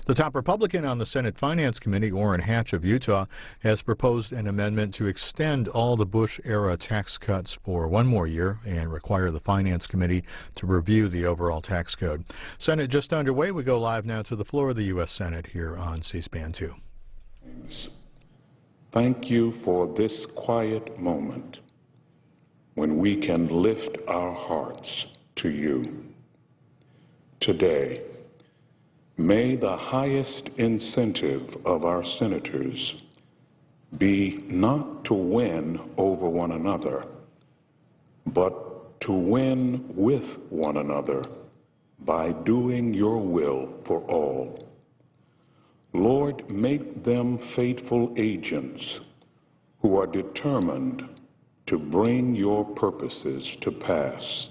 The top Republican on the Senate Finance Committee, Orrin Hatch of Utah, has proposed an amendment to extend all the Bush-era tax cuts for one more year and require the Finance Committee to review the overall tax code. Senate just underway. We go live now to the floor of the U.S. Senate here on C-SPAN 2. Thank you for this quiet moment when we can lift our hearts to you. Today, may the highest incentive of our senators be not to win over one another, but to win with one another by doing your will for all. Lord, make them faithful agents who are determined to bring your purposes to pass.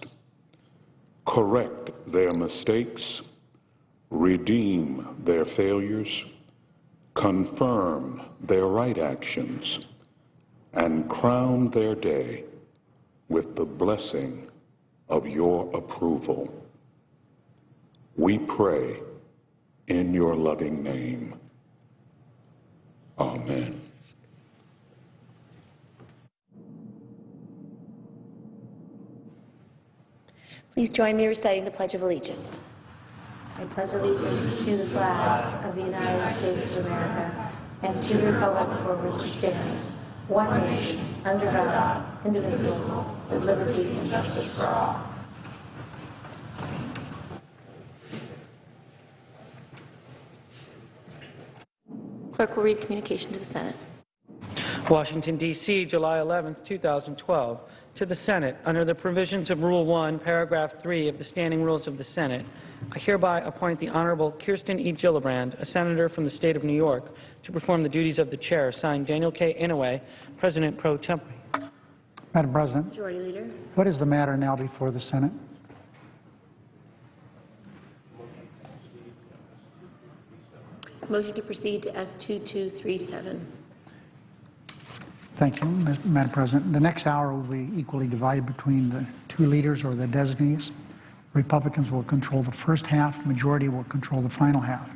Correct their mistakes, redeem their failures, confirm their right actions, and crown their day with the blessing of your approval. We pray in your loving name. Amen. Please join me in reciting the Pledge of Allegiance. I pledge allegiance to the flag of the United States of America and to the republic for which it stands, one nation, under God, indivisible, with liberty and justice for all. Clerk will read communication to the Senate. Washington, D.C., July 11, 2012. To the Senate, under the provisions of Rule 1, Paragraph 3 of the Standing Rules of the Senate, I hereby appoint the Honorable Kirsten E. Gillibrand, a senator from the state of New York, to perform the duties of the chair. Signed, Daniel K. Inouye, President pro tempore. Madam President, Majority Leader. what is the matter now before the Senate? Motion to proceed to S2237. Thank you, Madam President. The next hour will be equally divided between the two leaders or the designees. Republicans will control the first half, majority will control the final half.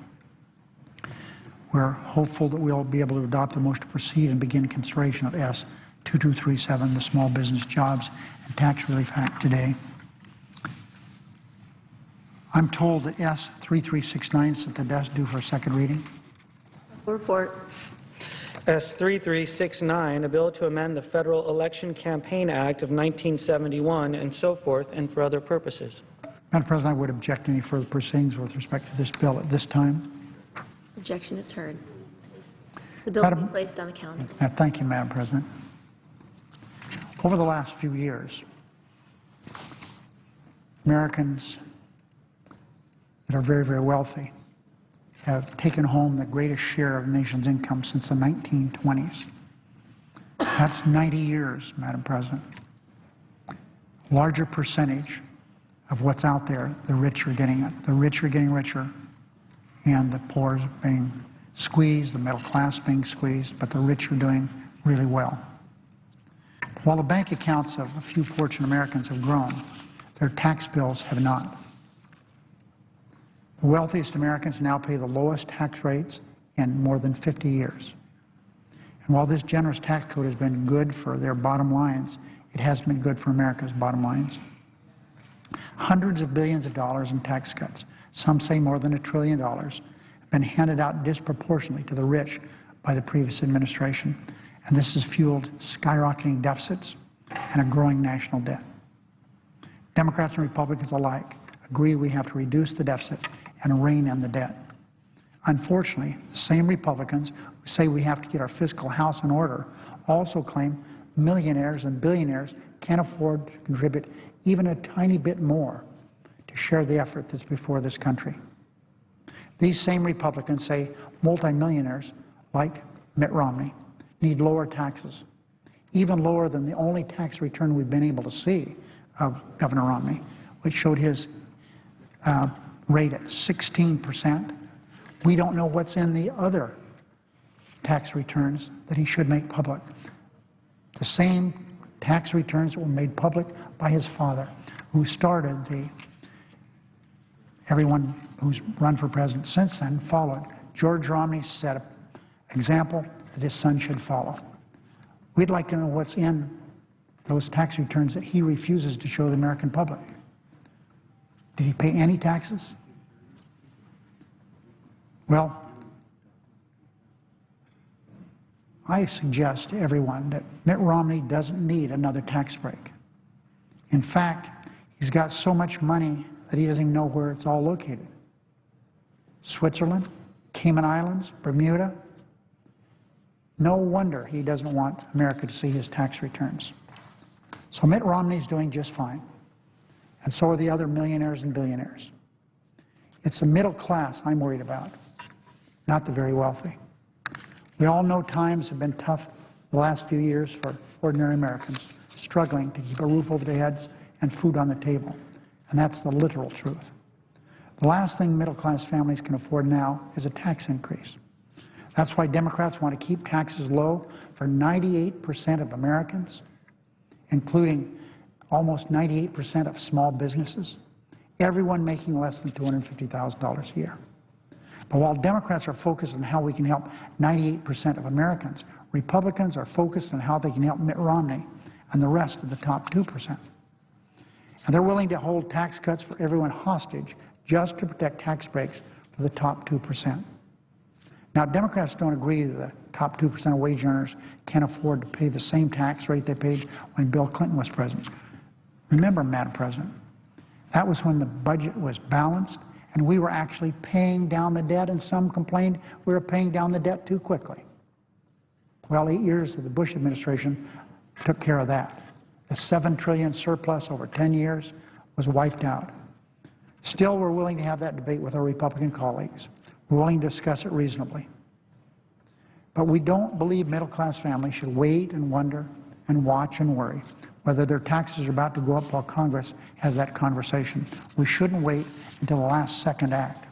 We're hopeful that we'll be able to adopt the motion to proceed and begin consideration of S2237, the Small Business Jobs and Tax Relief Act, today. I'm told that S3369 is at the desk due for a second reading. Report. S3369, a bill to amend the Federal Election Campaign Act of 1971 and so forth, and for other purposes. Madam President, I would object to any further proceedings with respect to this bill at this time. Objection is heard. The bill will be placed on the calendar. Thank you, Madam President. Over the last few years, Americans that are very, very wealthy have taken home the greatest share of the nation's income since the 1920s. That's 90 years, Madam President. Larger percentage of what's out there, the rich are getting it. The rich are getting richer, and the poor are being squeezed, the middle class being squeezed, but the rich are doing really well. While the bank accounts of a few fortunate Americans have grown, their tax bills have not. The wealthiest Americans now pay the lowest tax rates in more than 50 years. And while this generous tax code has been good for their bottom lines, it hasn't been good for America's bottom lines. Hundreds of billions of dollars in tax cuts, some say more than $1 trillion, have been handed out disproportionately to the rich by the previous administration. And this has fueled skyrocketing deficits and a growing national debt. Democrats and Republicans alike agree we have to reduce the deficit and rein in the debt. Unfortunately, the same Republicans who say we have to get our fiscal house in order also claim millionaires and billionaires can't afford to contribute even a tiny bit more to share the effort that's before this country. These same Republicans say multimillionaires, like Mitt Romney, need lower taxes, even lower than the only tax return we've been able to see of Governor Romney, which showed his rate at 16%. We don't know what's in the other tax returns that he should make public. The same tax returns that were made public by his father, who started the everyone who's run for president since then, followed. George Romney set an example that his son should follow. We'd like to know what's in those tax returns that he refuses to show the American public. Did he pay any taxes? Well, I suggest to everyone that Mitt Romney doesn't need another tax break. In fact, he's got so much money that he doesn't even know where it's all located. Switzerland, Cayman Islands, Bermuda. No wonder he doesn't want America to see his tax returns. So Mitt Romney's doing just fine, and so are the other millionaires and billionaires. It's the middle class I'm worried about, not the very wealthy. We all know times have been tough the last few years for ordinary Americans, struggling to keep a roof over their heads and food on the table, and that's the literal truth. The last thing middle-class families can afford now is a tax increase. That's why Democrats want to keep taxes low for 98% of Americans, including almost 98% of small businesses, everyone making less than $250,000 a year. But while Democrats are focused on how we can help 98% of Americans, Republicans are focused on how they can help Mitt Romney and the rest of the top 2%. And they're willing to hold tax cuts for everyone hostage just to protect tax breaks for the top 2%. Now, Democrats don't agree that the top 2% of wage earners can't afford to pay the same tax rate they paid when Bill Clinton was president. Remember, Madam President, that was when the budget was balanced and we were actually paying down the debt, and some complained we were paying down the debt too quickly. Well, 8 years of the Bush administration took care of that. The $7 trillion surplus over 10 years was wiped out. Still, we're willing to have that debate with our Republican colleagues. We're willing to discuss it reasonably. But we don't believe middle-class families should wait and wonder and watch and worry whether their taxes are about to go up while Congress has that conversation. We shouldn't wait until the last second to act.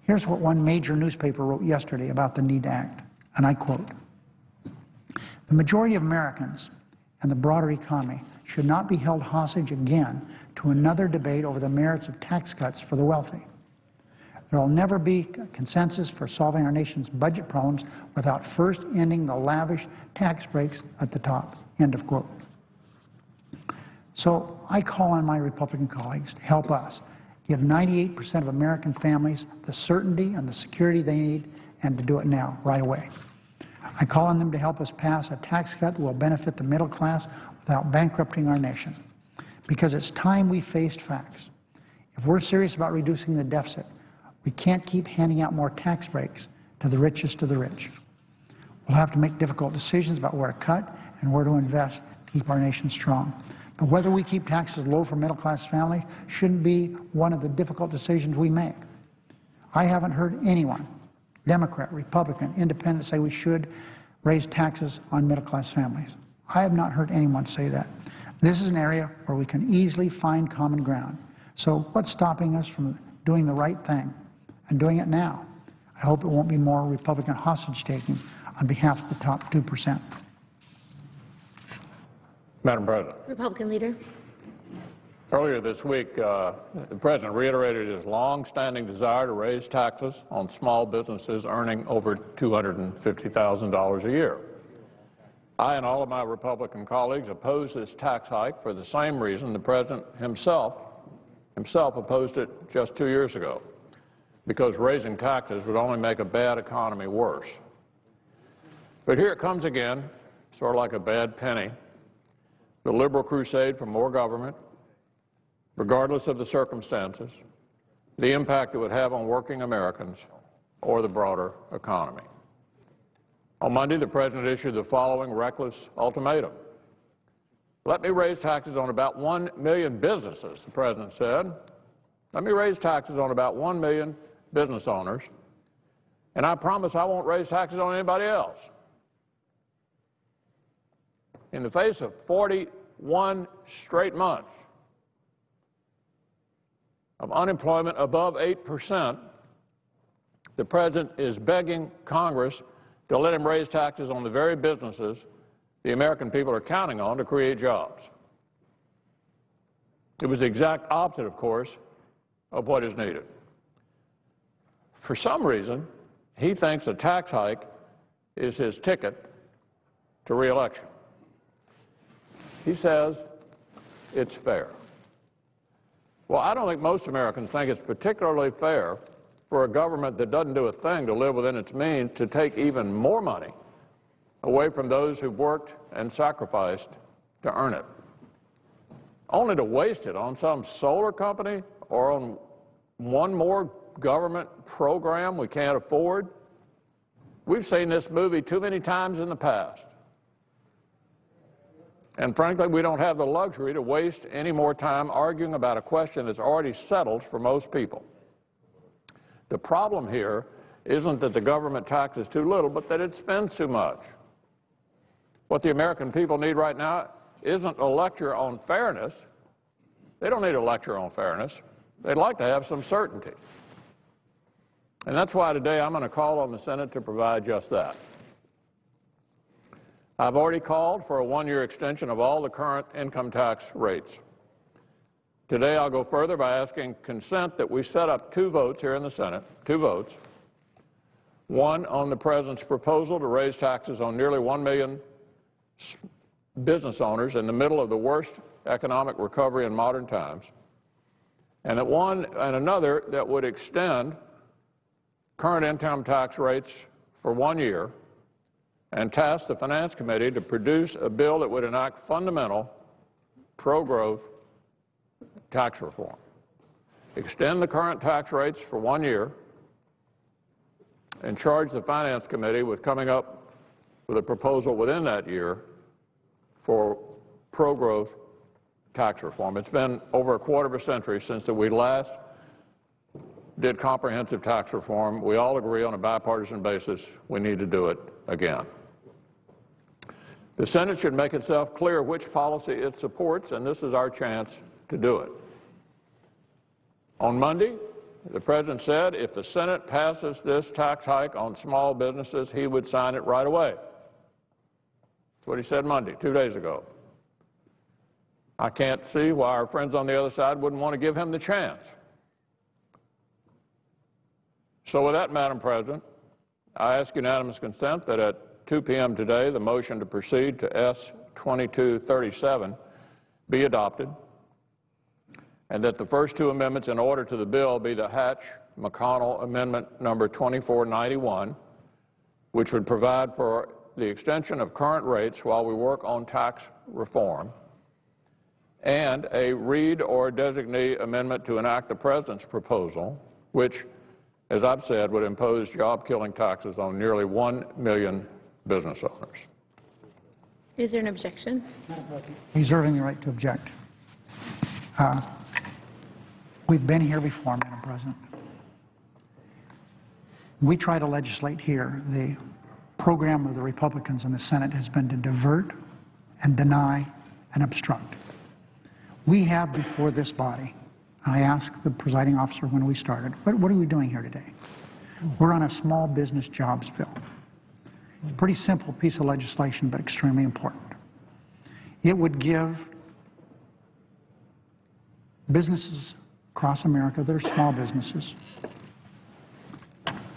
Here's what one major newspaper wrote yesterday about the need to act, and I quote, "The majority of Americans and the broader economy should not be held hostage again to another debate over the merits of tax cuts for the wealthy. There will never be consensus for solving our nation's budget problems without first ending the lavish tax breaks at the top." End of quote. So I call on my Republican colleagues to help us give 98% of American families the certainty and the security they need, and to do it now, right away. I call on them to help us pass a tax cut that will benefit the middle class without bankrupting our nation. Because it's time we faced facts. If we're serious about reducing the deficit, we can't keep handing out more tax breaks to the richest of the rich. We'll have to make difficult decisions about where to cut and where to invest to keep our nation strong. But whether we keep taxes low for middle-class families shouldn't be one of the difficult decisions we make. I haven't heard anyone, Democrat, Republican, Independent, say we should raise taxes on middle-class families. I have not heard anyone say that. This is an area where we can easily find common ground. So what's stopping us from doing the right thing and doing it now? I hope it won't be more Republican hostage-taking on behalf of the top 2%. Madam President. Republican leader. Earlier this week, the President reiterated his long-standing desire to raise taxes on small businesses earning over $250,000 a year. I and all of my Republican colleagues oppose this tax hike for the same reason the President himself opposed it just 2 years ago, because raising taxes would only make a bad economy worse. But here it comes again, sort of like a bad penny. The liberal crusade for more government, regardless of the circumstances, the impact it would have on working Americans or the broader economy. On Monday, the President issued the following reckless ultimatum. Let me raise taxes on about 1 million businesses, the President said. Let me raise taxes on about 1 million business owners, and I promise I won't raise taxes on anybody else. In the face of 41 straight months of unemployment above 8%, the President is begging Congress to let him raise taxes on the very businesses the American people are counting on to create jobs. It was the exact opposite, of course, of what is needed. for some reason, he thinks a tax hike is his ticket to re-election. He says it's fair. Well, I don't think most Americans think it's particularly fair for a government that doesn't do a thing to live within its means to take even more money away from those who've worked and sacrificed to earn it, only to waste it on some solar company or on one more government program we can't afford. We've seen this movie too many times in the past. And frankly, we don't have the luxury to waste any more time arguing about a question that's already settled for most people. The problem here isn't that the government taxes too little, but that it spends too much. What the American people need right now isn't a lecture on fairness. They don't need a lecture on fairness. They'd like to have some certainty. And that's why today I'm going to call on the Senate to provide just that. I've already called for a one-year extension of all the current income tax rates. Today I'll go further by asking consent that we set up two votes here in the Senate, two votes, one on the President's proposal to raise taxes on nearly 1 million business owners in the middle of the worst economic recovery in modern times, and another that would extend current income tax rates for 1 year and task the Finance Committee to produce a bill that would enact fundamental pro-growth tax reform. Extend the current tax rates for 1 year and charge the Finance Committee with coming up with a proposal within that year for pro-growth tax reform. It's been over a quarter of a century since we last did comprehensive tax reform. We all agree on a bipartisan basis we need to do it again. The Senate should make itself clear which policy it supports, and this is our chance to do it. On Monday, the President said if the Senate passes this tax hike on small businesses, he would sign it right away. That's what he said Monday, 2 days ago. I can't see why our friends on the other side wouldn't want to give him the chance. So with that, Madam President, I ask unanimous consent that at 2 p.m. today, the motion to proceed to S-2237 be adopted, and that the first two amendments in order to the bill be the Hatch-McConnell Amendment number 2491, which would provide for the extension of current rates while we work on tax reform, and a Reid or designee amendment to enact the President's proposal, which, as I've said, would impose job-killing taxes on nearly 1 million business owners. Is there an objection? Reserving the right to object. We've been here before, Madam President. We try to legislate here. The program of the Republicans in the Senate has been to divert and deny and obstruct. We have before this body, I asked the presiding officer when we started, what are we doing here today? We're on a small business jobs bill. It's a pretty simple piece of legislation, but extremely important. It would give businesses across America that are small businesses,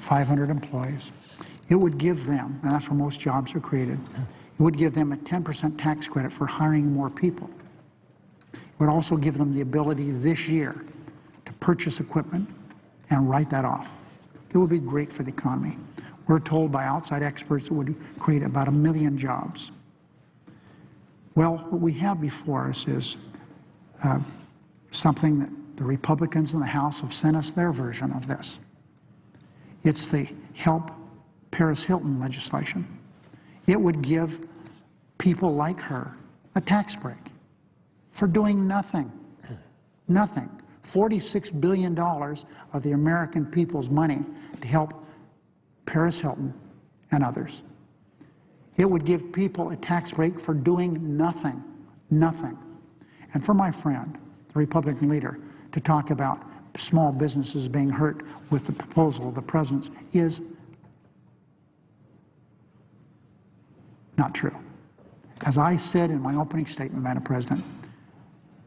500 employees, it would give them, and that's where most jobs are created, it would give them a 10% tax credit for hiring more people. It would also give them the ability this year to purchase equipment and write that off. It would be great for the economy. We're told by outside experts it would create about 1 million jobs. Well, what we have before us is something that the Republicans in the House have sent us their version of this. It's the Help Paris Hilton legislation. It would give people like her a tax break for doing nothing. Nothing. $46 billion of the American people's money to help Paris Hilton and others. It would give people a tax break for doing nothing. Nothing. And for my friend, the Republican leader, to talk about small businesses being hurt with the proposal of the President's is not true. As I said in my opening statement, Madam President,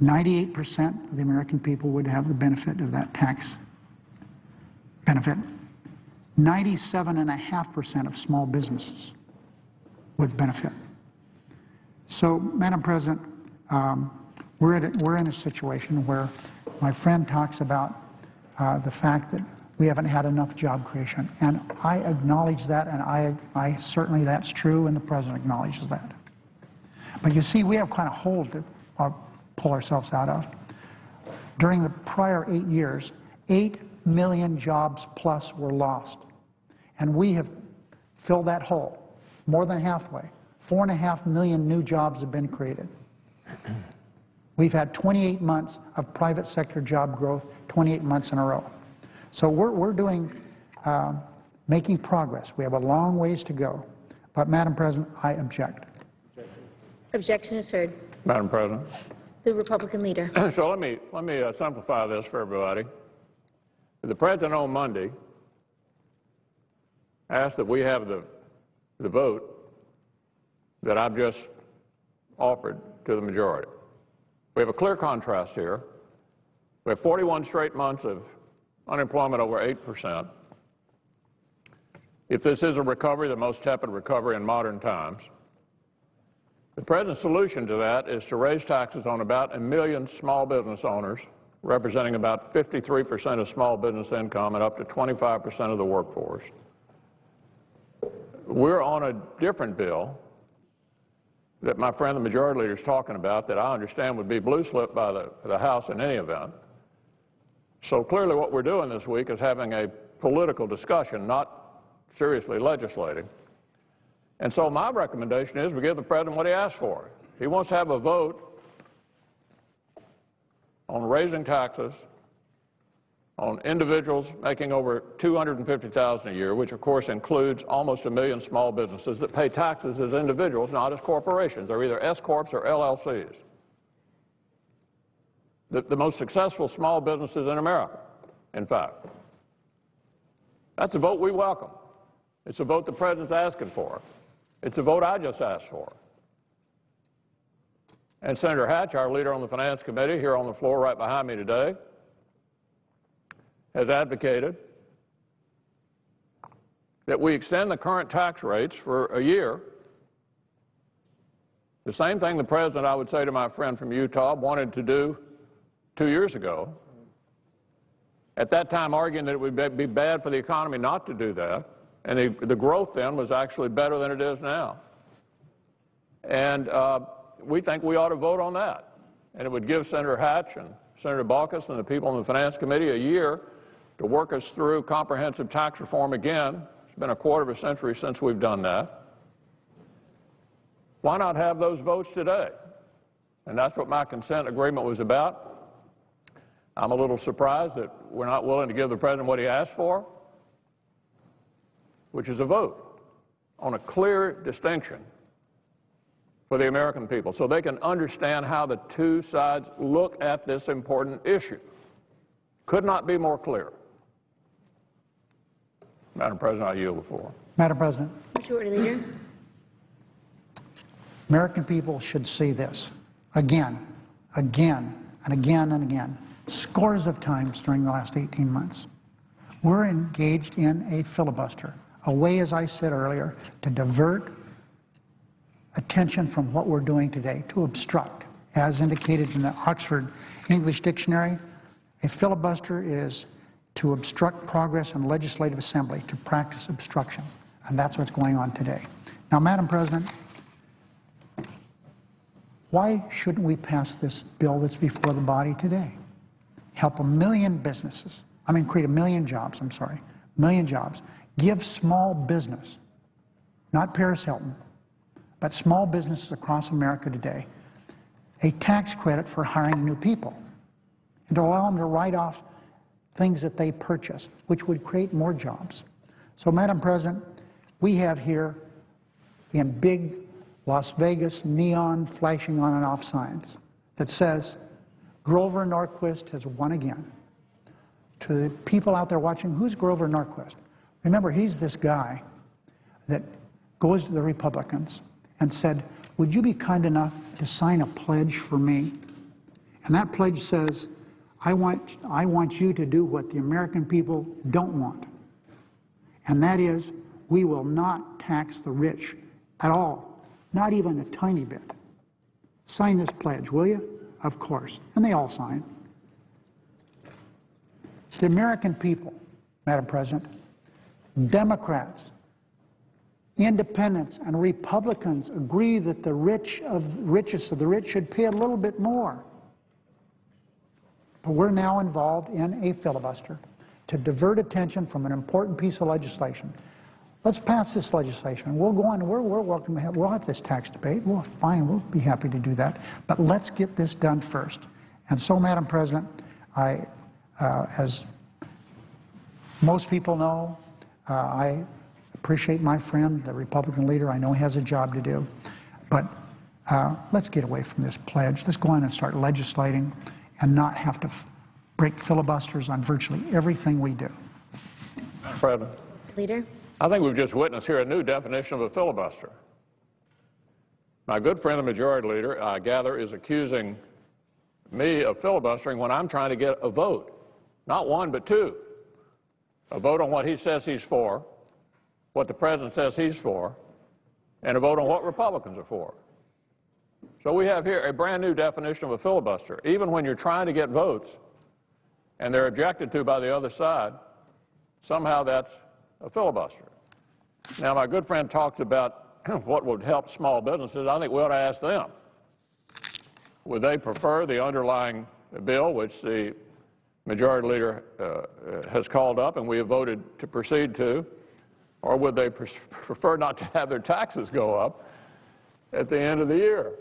98% of the American people would have the benefit of that tax benefit. 97.5% of small businesses would benefit. So, Madam President, we're in a situation where my friend talks about the fact that we haven't had enough job creation, and I acknowledge that, and I certainly that's true, and the President acknowledges that. But you see, we have kind of hole to pull ourselves out of. During the prior 8 years, 8 million jobs plus were lost, and we have filled that hole more than halfway. 4.5 million new jobs have been created. We've had 28 months of private sector job growth, 28 months in a row. So we're doing, making progress. We have a long ways to go. But, Madam President, I object. Objection is heard. Madam President. The Republican leader. So let me simplify this for everybody. The President on Monday asked that we have the vote that I've just offered to the majority. We have a clear contrast here. We have 41 straight months of unemployment over 8%. If this is a recovery, the most tepid recovery in modern times, the President's solution to that is to raise taxes on about 1 million small business owners, representing about 53% of small business income and up to 25% of the workforce. We're on a different bill that my friend the majority leader is talking about that I understand would be blue-slipped by the House in any event. So clearly what we're doing this week is having a political discussion, not seriously legislating. And so my recommendation is we give the President what he asked for. He wants to have a vote on raising taxes on individuals making over $250,000 a year, which of course includes almost 1 million small businesses that pay taxes as individuals, not as corporations. They're either S-corps or LLCs. The most successful small businesses in America, in fact. That's a vote we welcome. It's a vote the President's asking for. It's a vote I just asked for. And Senator Hatch, our leader on the Finance Committee, here on the floor right behind me today, has advocated that we extend the current tax rates for a year. The same thing the President, I would say to my friend from Utah, wanted to do 2 years ago. At that time arguing that it would be bad for the economy not to do that, and the growth then was actually better than it is now. And we think we ought to vote on that. And it would give Senator Hatch and Senator Baucus and the people on the Finance Committee a year to work us through comprehensive tax reform again. It's been a quarter of a century since we've done that. Why not have those votes today? And that's what my consent agreement was about. I'm a little surprised that we're not willing to give the President what he asked for, which is a vote on a clear distinction for the American people so they can understand how the two sides look at this important issue. Could not be more clear. Madam President, I yield the floor. Madam President. Majority Leader. American people should see this again, again, and again and again, scores of times during the last 18 months. We're engaged in a filibuster, a way, as I said earlier, to divert attention from what we're doing today, to obstruct. As indicated in the Oxford English Dictionary, a filibuster is to obstruct progress in legislative assembly, to practice obstruction. And that's what's going on today. Now, Madam President, why shouldn't we pass this bill that's before the body today? Help 1 million businesses, create 1 million jobs, 1 million jobs. Give small business, not Paris Hilton, but small businesses across America today, a tax credit for hiring new people and to allow them to write off things that they purchase, which would create more jobs. So, Madam President, we have here in big Las Vegas neon flashing on and off signs that says, Grover Norquist has won again. To the people out there watching, who's Grover Norquist? Remember, he's this guy that goes to the Republicans and said, would you be kind enough to sign a pledge for me? And that pledge says, I want you to do what the American people don't want. and that is we will not tax the rich at all, not even a tiny bit. Sign this pledge, will you? Of course. And they all sign. The American people, Madam President, Democrats, Independents, and Republicans agree that the richest of the rich should pay a little bit more. But we're now involved in a filibuster to divert attention from an important piece of legislation. Let's pass this legislation. We'll go on. We're welcome to have. We'll have this tax debate. We'll fine. We'll be happy to do that. But let's get this done first. And so, Madam President, as most people know, I appreciate my friend, the Republican leader. I know he has a job to do. But let's get away from this pledge. Let's go on and start legislating and not have to break filibusters on virtually everything we do. President. Leader. I think we've just witnessed here a new definition of a filibuster. My good friend, the Majority Leader, I gather, is accusing me of filibustering when I'm trying to get a vote. Not one, but two. A vote on what he says he's for, what the President says he's for, and a vote on what Republicans are for. So we have here a brand new definition of a filibuster. Even when you're trying to get votes and they're objected to by the other side, somehow that's a filibuster. Now, my good friend talks about what would help small businesses. I think we ought to ask them. Would they prefer the underlying bill, which the Majority Leader has called up and we have voted to proceed to, or would they prefer not to have their taxes go up at the end of the year?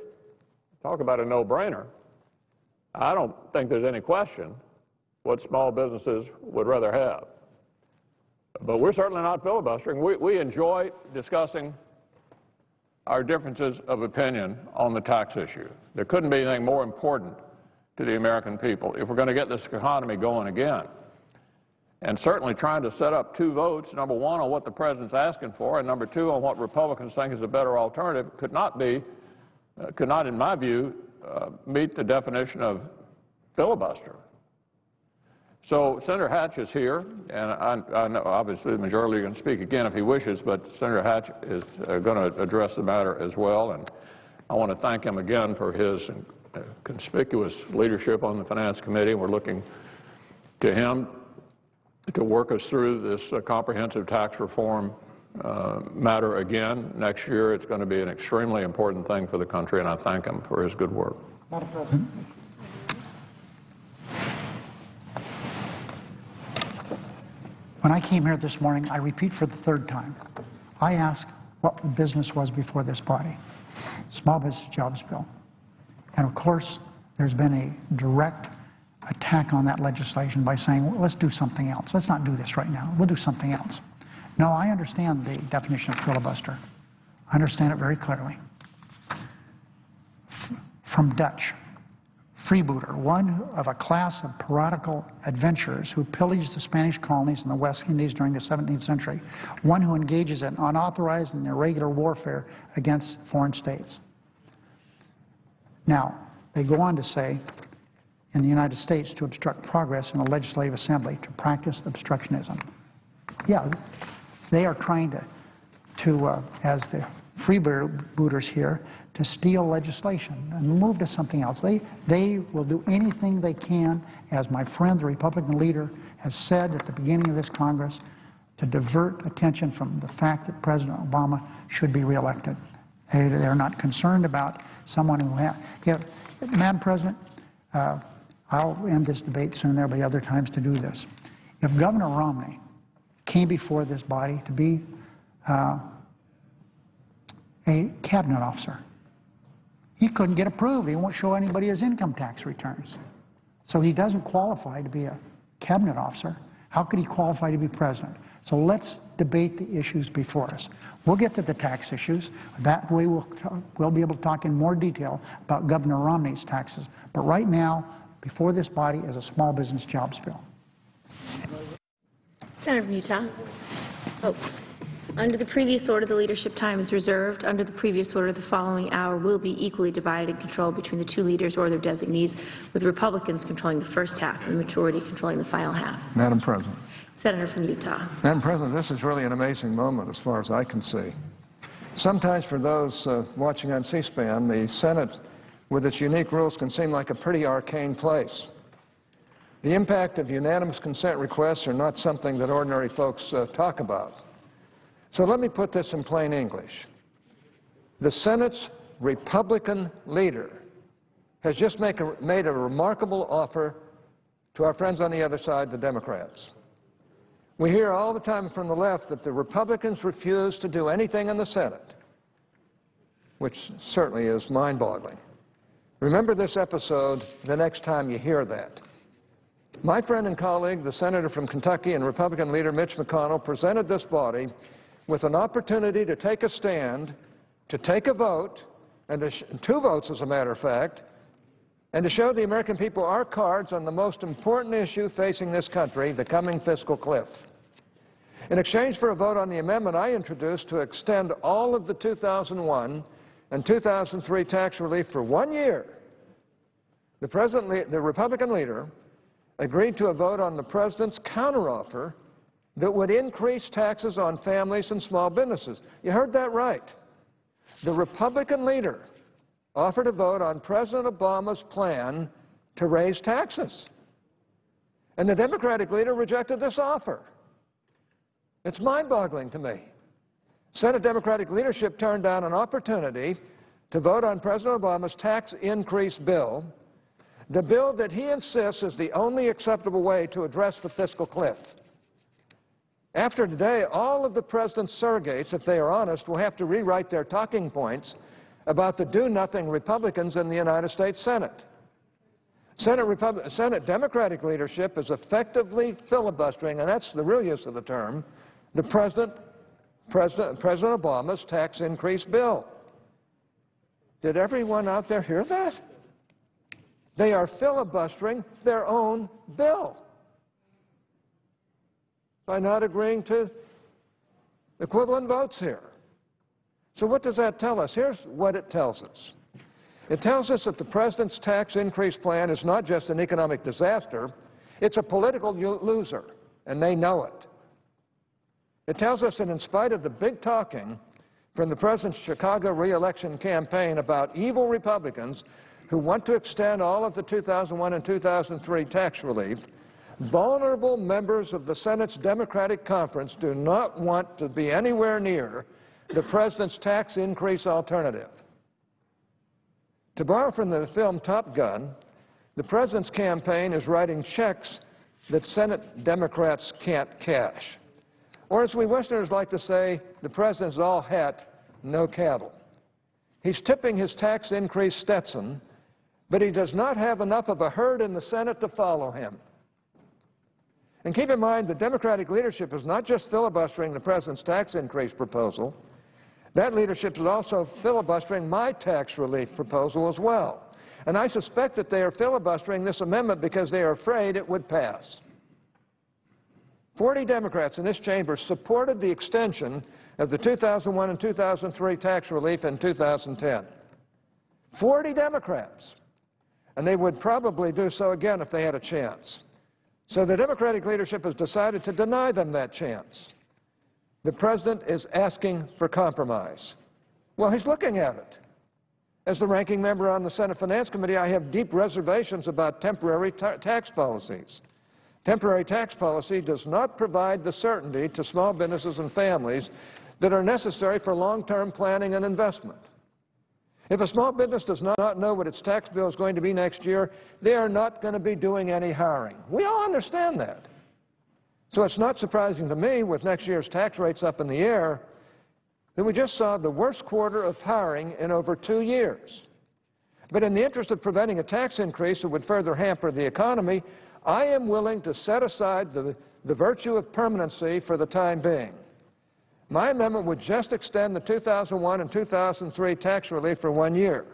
Talk about a no-brainer. I don't think there's any question what small businesses would rather have. But we're certainly not filibustering. We enjoy discussing our differences of opinion on the tax issue. There couldn't be anything more important to the American people if we're going to get this economy going again. And certainly trying to set up two votes, number one on what the President's asking for, and number two on what Republicans think is a better alternative, could not, in my view, meet the definition of filibuster. So Senator Hatch is here, and I know obviously the Majority Leader can speak again if he wishes, but Senator Hatch is going to address the matter as well, and I want to thank him again for his conspicuous leadership on the Finance Committee. We're looking to him to work us through this comprehensive tax reform matter again. Next year it's going to be an extremely important thing for the country, and I thank him for his good work. Madam President. When I came here this morning, I repeat for the third time, I asked what the business was before this body. Small Business Jobs Bill. And of course, there's been a direct attack on that legislation by saying, well, let's do something else. Let's not do this right now. We'll do something else. No, I understand the definition of filibuster. I understand it very clearly. From Dutch, freebooter, one of a class of piratical adventurers who pillaged the Spanish colonies in the West Indies during the 17th century, one who engages in unauthorized and irregular warfare against foreign states. Now, they go on to say, in the United States, to obstruct progress in the legislative assembly, to practice obstructionism. Yeah, they are trying to as the freebooters here, to steal legislation and move to something else. They will do anything they can, as my friend, the Republican leader, has said at the beginning of this Congress, to divert attention from the fact that President Obama should be reelected. They're not concerned about someone who has... Madam President, I'll end this debate soon. There will be other times to do this. If Governor Romney came before this body to be a cabinet officer, he couldn't get approved. He won't show anybody his income tax returns. So he doesn't qualify to be a cabinet officer. How could he qualify to be president? So let's debate the issues before us. We'll get to the tax issues. That way we'll be able to talk in more detail about Governor Romney's taxes. But right now, before this body is a small business jobs bill. Senator from Utah. Under the previous order, the leadership time is reserved. Under the previous order, the following hour will be equally divided and controlled between the two leaders or their designees, with Republicans controlling the first half and the majority controlling the final half. Madam President. Senator from Utah. Madam President, this is really an amazing moment as far as I can see. Sometimes for those watching on C-SPAN, the Senate, with its unique rules, can seem like a pretty arcane place. The impact of unanimous consent requests are not something that ordinary folks talk about. So let me put this in plain English. The Senate's Republican leader has just made a remarkable offer to our friends on the other side, the Democrats. We hear all the time from the left that the Republicans refuse to do anything in the Senate, which certainly is mind-boggling. Remember this episode the next time you hear that. My friend and colleague, the senator from Kentucky and Republican leader Mitch McConnell, presented this body with an opportunity to take a stand, to take a vote, and two votes as a matter of fact, and to show the American people our cards on the most important issue facing this country, the coming fiscal cliff. In exchange for a vote on the amendment I introduced to extend all of the 2001 and 2003 tax relief for 1 year, the Republican leader agreed to a vote on the President's counteroffer that would increase taxes on families and small businesses. You heard that right. The Republican leader offered a vote on President Obama's plan to raise taxes. And the Democratic leader rejected this offer. It's mind-boggling to me. Senate Democratic leadership turned down an opportunity to vote on President Obama's tax increase bill, the bill that he insists is the only acceptable way to address the fiscal cliff. After today, all of the President's surrogates, if they are honest, will have to rewrite their talking points about the do-nothing Republicans in the United States Senate. Senate Democratic leadership is effectively filibustering, and that's the real use of the term, the President Obama's tax increase bill. Did everyone out there hear that? They are filibustering their own bill by not agreeing to equivalent votes here. So what does that tell us? Here's what it tells us. It tells us that the President's tax increase plan is not just an economic disaster, it's a political loser, and they know it. It tells us that in spite of the big talking from the President's Chicago re-election campaign about evil Republicans who want to extend all of the 2001 and 2003 tax relief, vulnerable members of the Senate's Democratic Conference do not want to be anywhere near the President's tax increase alternative. To borrow from the film Top Gun, the President's campaign is writing checks that Senate Democrats can't cash. Or as we Westerners like to say, the President's all hat, no cattle. He's tipping his tax increase Stetson, but he does not have enough of a herd in the Senate to follow him. And keep in mind, the Democratic leadership is not just filibustering the President's tax increase proposal. That leadership is also filibustering my tax relief proposal as well. And I suspect that they are filibustering this amendment because they are afraid it would pass. 40 Democrats in this chamber supported the extension of the 2001 and 2003 tax relief in 2010. 40 Democrats. And they would probably do so again if they had a chance. So the Democratic leadership has decided to deny them that chance. The President is asking for compromise. Well, he's looking at it. As the ranking member on the Senate Finance Committee, I have deep reservations about temporary tax policies. Temporary tax policy does not provide the certainty to small businesses and families that are necessary for long-term planning and investment. If a small business does not know what its tax bill is going to be next year, they are not going to be doing any hiring. We all understand that. So it's not surprising to me, with next year's tax rates up in the air, that we just saw the worst quarter of hiring in over 2 years. But in the interest of preventing a tax increase that would further hamper the economy, I am willing to set aside the virtue of permanency for the time being. My amendment would just extend the 2001 and 2003 tax relief for 1 year.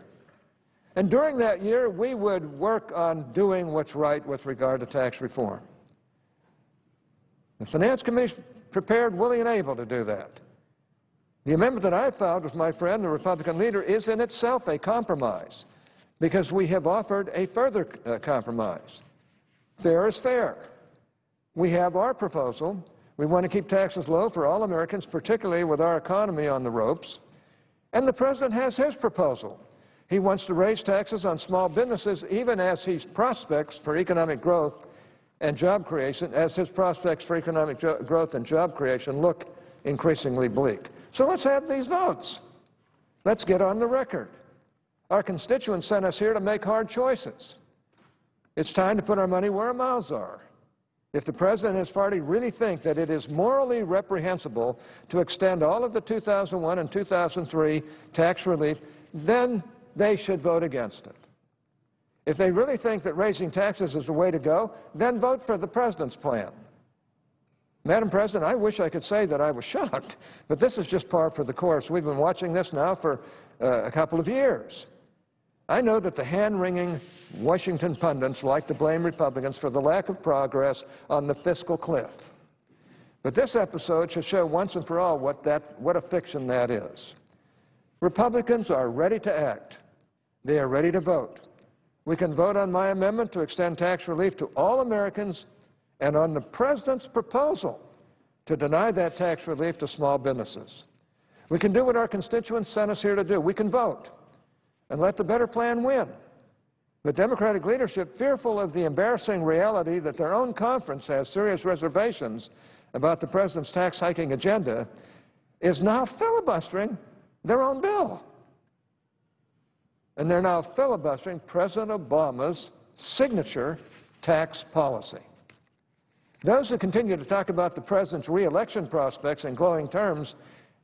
And during that year, we would work on doing what's right with regard to tax reform. The Finance Committee is prepared, willing, and able to do that. The amendment that I filed with my friend, the Republican leader, is in itself a compromise because we have offered a further compromise. Fair is fair. We have our proposal. We want to keep taxes low for all Americans, particularly with our economy on the ropes. And the President has his proposal. He wants to raise taxes on small businesses even as his prospects for economic growth and job creation, look increasingly bleak. So let's have these votes. Let's get on the record. Our constituents sent us here to make hard choices. It's time to put our money where our mouths are. If the President and his party really think that it is morally reprehensible to extend all of the 2001 and 2003 tax relief, then they should vote against it. If they really think that raising taxes is the way to go, then vote for the President's plan. Madam President, I wish I could say that I was shocked, but this is just par for the course. We've been watching this now for a couple of years. I know that the hand-wringing Washington pundits like to blame Republicans for the lack of progress on the fiscal cliff. But this episode should show once and for all what a fiction that is. Republicans are ready to act. They are ready to vote. We can vote on my amendment to extend tax relief to all Americans and on the President's proposal to deny that tax relief to small businesses. We can do what our constituents sent us here to do. We can vote and let the better plan win. The Democratic leadership, fearful of the embarrassing reality that their own conference has serious reservations about the President's tax hiking agenda, is now filibustering their own bill. And they're now filibustering President Obama's signature tax policy. Those who continue to talk about the President's re-election prospects in glowing terms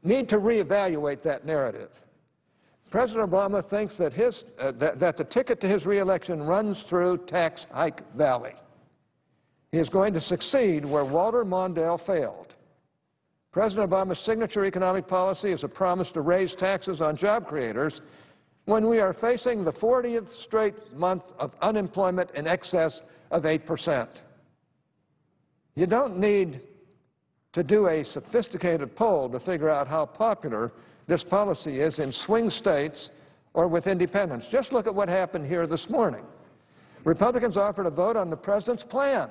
need to reevaluate that narrative. President Obama thinks that, that the ticket to his re-election runs through Tax Hike Valley. He is going to succeed where Walter Mondale failed. President Obama's signature economic policy is a promise to raise taxes on job creators when we are facing the 40th straight month of unemployment in excess of 8%. You don't need to do a sophisticated poll to figure out how popular this policy is in swing states or with independents. Just look at what happened here this morning. Republicans offered a vote on the President's plan,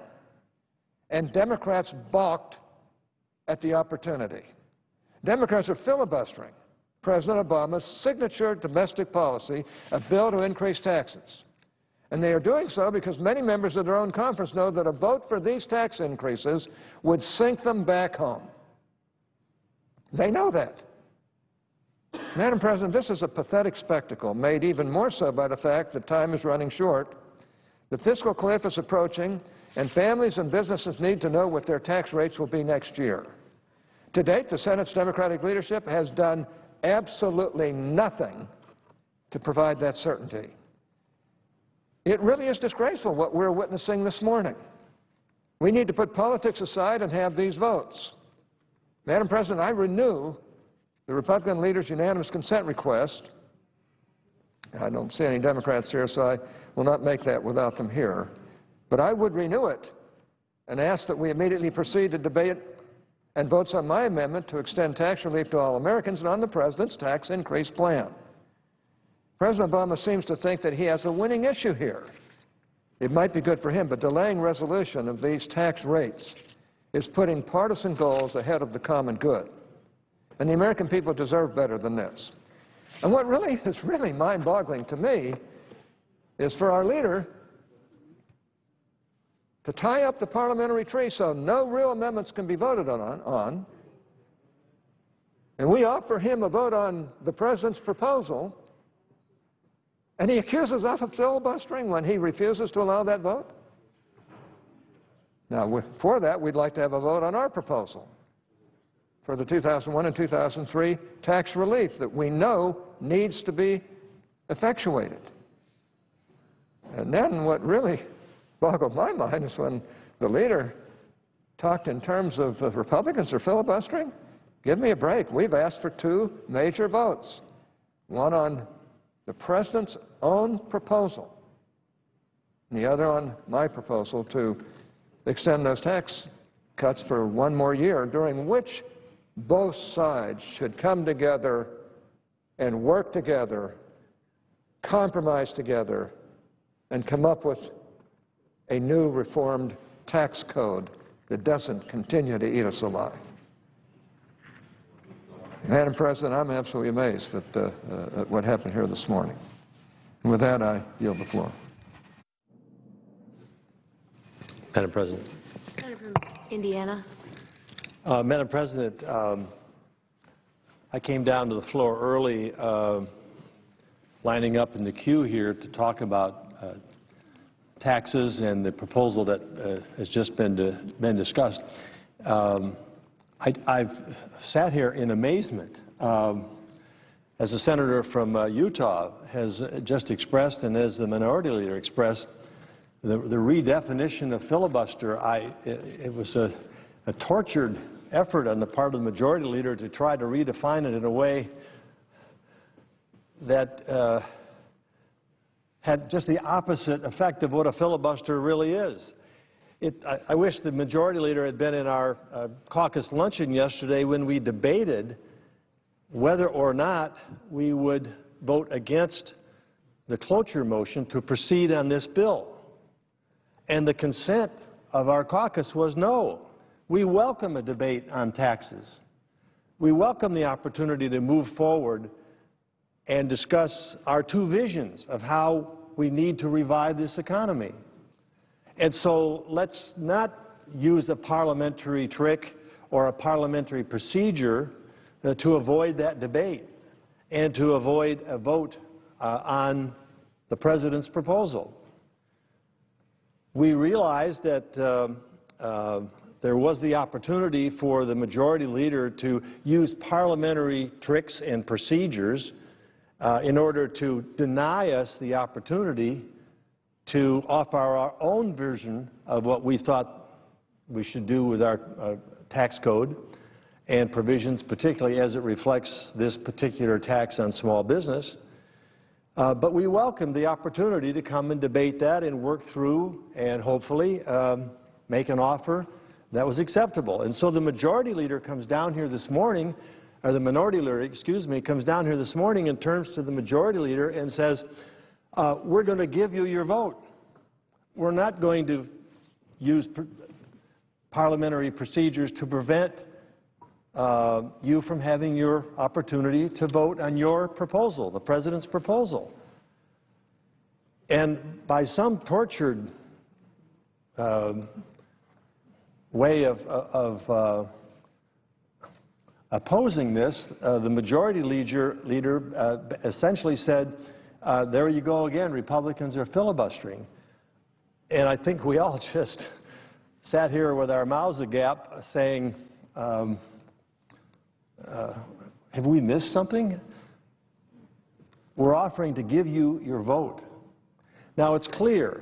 and Democrats balked at the opportunity. Democrats are filibustering President Obama's signature domestic policy, a bill to increase taxes. And they are doing so because many members of their own conference know that a vote for these tax increases would sink them back home. They know that. Madam President, this is a pathetic spectacle, made even more so by the fact that time is running short. The fiscal cliff is approaching, and families and businesses need to know what their tax rates will be next year. To date, the Senate's Democratic leadership has done absolutely nothing to provide that certainty. It really is disgraceful what we're witnessing this morning. We need to put politics aside and have these votes. Madam President, I renew the Republican leader's unanimous consent request. I don't see any Democrats here, so I will not make that without them here. But I would renew it and ask that we immediately proceed to debate and votes on my amendment to extend tax relief to all Americans and on the President's tax increase plan. President Obama seems to think that he has a winning issue here. It might be good for him, but delaying resolution of these tax rates is putting partisan goals ahead of the common good. And the American people deserve better than this. And what really is mind-boggling to me is for our leader to tie up the parliamentary tree so no real amendments can be voted on, and we offer him a vote on the President's proposal, and he accuses us of filibustering when he refuses to allow that vote? Now, for that, we'd like to have a vote on our proposal for the 2001 and 2003 tax relief that we know needs to be effectuated. And then what really boggled my mind is when the leader talked in terms of Republicans are filibustering. Give me a break. We've asked for two major votes, one on the President's own proposal and the other on my proposal to extend those tax cuts for one more year, during which both sides should come together and work together, compromise together, and come up with a new reformed tax code that doesn't continue to eat us alive. Madam President, I'm absolutely amazed at what happened here this morning. And with that, I yield the floor. Madam President. Senator from Indiana. Madam President, I came down to the floor early, lining up in the queue here to talk about taxes and the proposal that has just been discussed. I've sat here in amazement as a senator from Utah has just expressed, and as the minority leader expressed, the redefinition of filibuster. It was a tortured effort on the part of the majority leader to try to redefine it in a way that had just the opposite effect of what a filibuster really is. I wish the majority leader had been in our caucus luncheon yesterday when we debated whether or not we would vote against the cloture motion to proceed on this bill. And the consent of our caucus was no. We welcome a debate on taxes. We welcome the opportunity to move forward and discuss our two visions of how we need to revive this economy. And so let's not use a parliamentary trick or a parliamentary procedure to avoid that debate and to avoid a vote on the President's proposal. We realize that there was the opportunity for the majority leader to use parliamentary tricks and procedures in order to deny us the opportunity to offer our own version of what we thought we should do with our tax code and provisions, particularly as it reflects this particular tax on small business. But we welcome the opportunity to come and debate that and work through and hopefully make an offer that was acceptable. And so the majority leader comes down here this morning, or the minority leader, excuse me, comes down here this morning and turns to the majority leader and says, we're going to give you your vote. We're not going to use parliamentary procedures to prevent you from having your opportunity to vote on your proposal, the President's proposal. And by some tortured way of opposing this, the majority leader essentially said, there you go again, Republicans are filibustering. And I think we all just sat here with our mouths agape saying, have we missed something? We're offering to give you your vote. Now, it's clear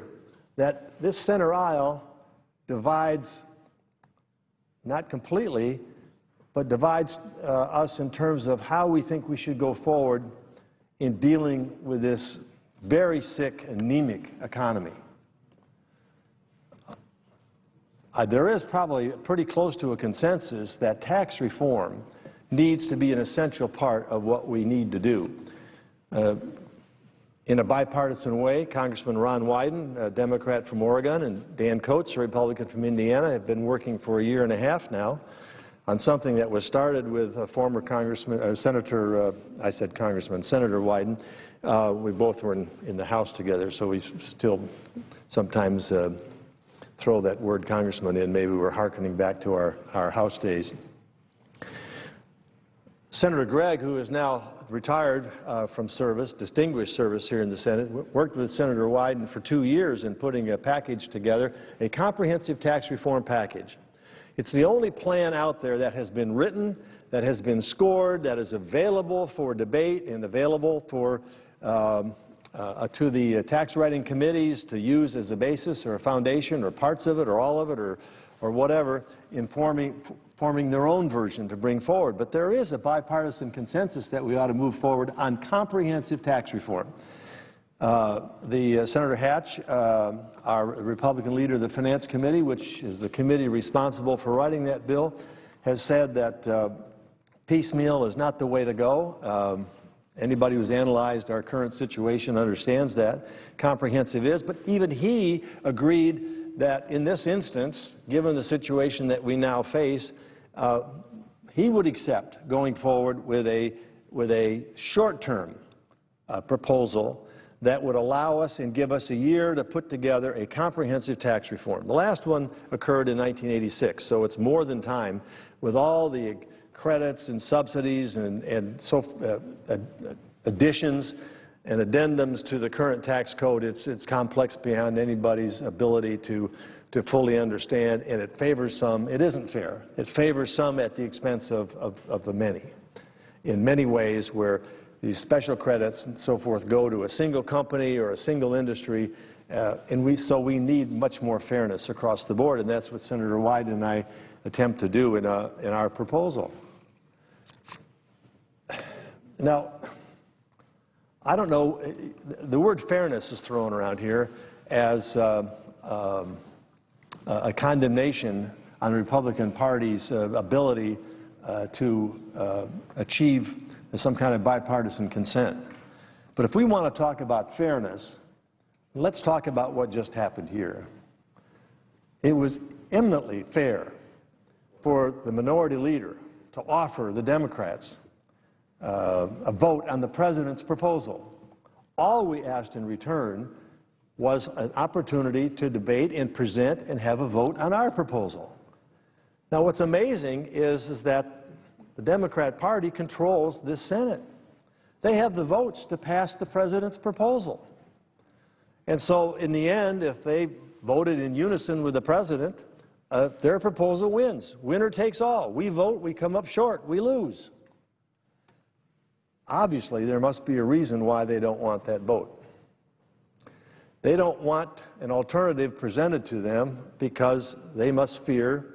that this center aisle divides, not completely, but divides us in terms of how we think we should go forward in dealing with this very sick, anemic economy. There is probably pretty close to a consensus that tax reform needs to be an essential part of what we need to do. In a bipartisan way, Congressman Ron Wyden, a Democrat from Oregon, and Dan Coats, a Republican from Indiana, have been working for a year and a half now on something that was started with a former Congressman, Senator, I said Congressman, Senator Wyden. We both were in the House together, so we still sometimes throw that word congressman in. Maybe we're hearkening back to our House days. Senator Gregg, who is now retired from service, distinguished service here in the Senate, worked with Senator Wyden for 2 years in putting a package together, a comprehensive tax reform package. It's the only plan out there that has been written, that has been scored, that is available for debate and available for to the tax writing committees to use as a basis or a foundation or parts of it or all of it or whatever in forming their own version to bring forward. But there is a bipartisan consensus that we ought to move forward on comprehensive tax reform. Senator Hatch, our Republican leader of the Finance Committee, which is the committee responsible for writing that bill, has said that piecemeal is not the way to go. Anybody who's analyzed our current situation understands that. Comprehensive is, but even he agreed that in this instance, given the situation that we now face, he would accept going forward with a short-term proposal that would allow us and give us a year to put together a comprehensive tax reform. The last one occurred in 1986, so it's more than time. With all the credits and subsidies and additions and addendums to the current tax code, it's complex beyond anybody's ability to fully understand, and it favors some. It isn't fair. It favors some at the expense of the many. In many ways, where these special credits and so forth go to a single company or a single industry, so we need much more fairness across the board, and that's what Senator Wyden and I attempt to do in our proposal. Now, I don't know, the word fairness is thrown around here as a condemnation on the Republican Party's ability to achieve some kind of bipartisan consent. But if we want to talk about fairness, let's talk about what just happened here. It was eminently fair for the minority leader to offer the Democrats a vote on the President's proposal. All we asked in return was an opportunity to debate and present and have a vote on our proposal. Now, what's amazing is that the Democrat Party controls this Senate. They have the votes to pass the President's proposal. And so, in the end, if they voted in unison with the President, their proposal wins. Winner takes all. We vote, we come up short, we lose. Obviously, there must be a reason why they don't want that vote. They don't want an alternative presented to them because they must fear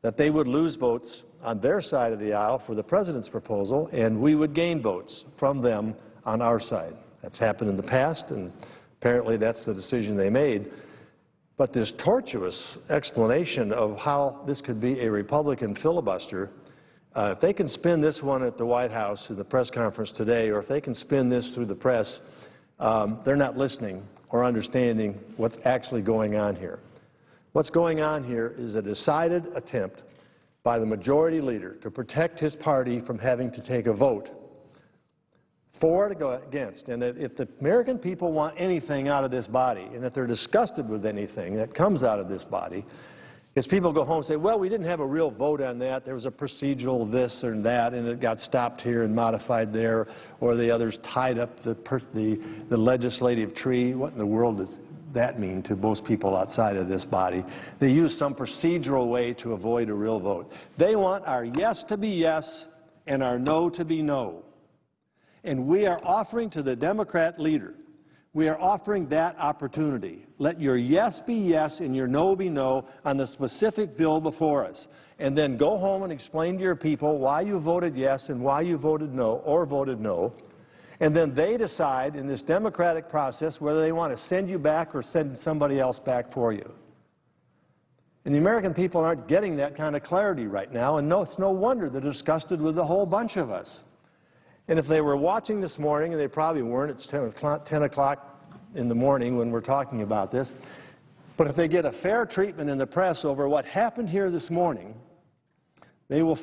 that they would lose votes on their side of the aisle for the President's proposal, and we would gain votes from them on our side. That's happened in the past, and apparently that's the decision they made. But this tortuous explanation of how this could be a Republican filibuster, if they can spin this one at the White House in the press conference today, or if they can spin this through the press, they're not listening or understanding what's actually going on here. What's going on here is a decided attempt by the majority leader to protect his party from having to take a vote for or to go against. And that if the American people want anything out of this body, and if they're disgusted with anything that comes out of this body, is people go home and say, well, we didn't have a real vote on that. There was a procedural this or that, and it got stopped here and modified there, or the others tied up the legislative tree. What in the world does that mean to most people outside of this body? They use some procedural way to avoid a real vote. They want our yes to be yes and our no to be no. And we are offering to the Democrat leader, we are offering that opportunity. Let your yes be yes and your no be no on the specific bill before us. And then go home and explain to your people why you voted yes and why you voted no or voted no. And then they decide in this democratic process whether they want to send you back or send somebody else back for you. And the American people aren't getting that kind of clarity right now, and it's no wonder they're disgusted with a whole bunch of us. And if they were watching this morning, and they probably weren't, it's 10 o'clock in the morning when we're talking about this, but if they get a fair treatment in the press over what happened here this morning, they will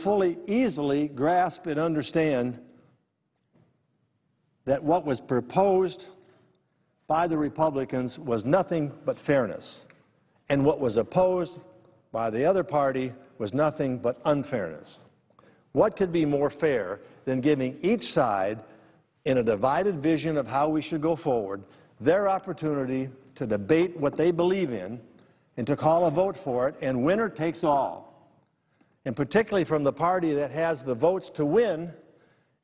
easily grasp and understand that what was proposed by the Republicans was nothing but fairness, and what was opposed by the other party was nothing but unfairness. What could be more fair than giving each side, in a divided vision of how we should go forward, their opportunity to debate what they believe in and to call a vote for it, and winner takes all. And particularly from the party that has the votes to win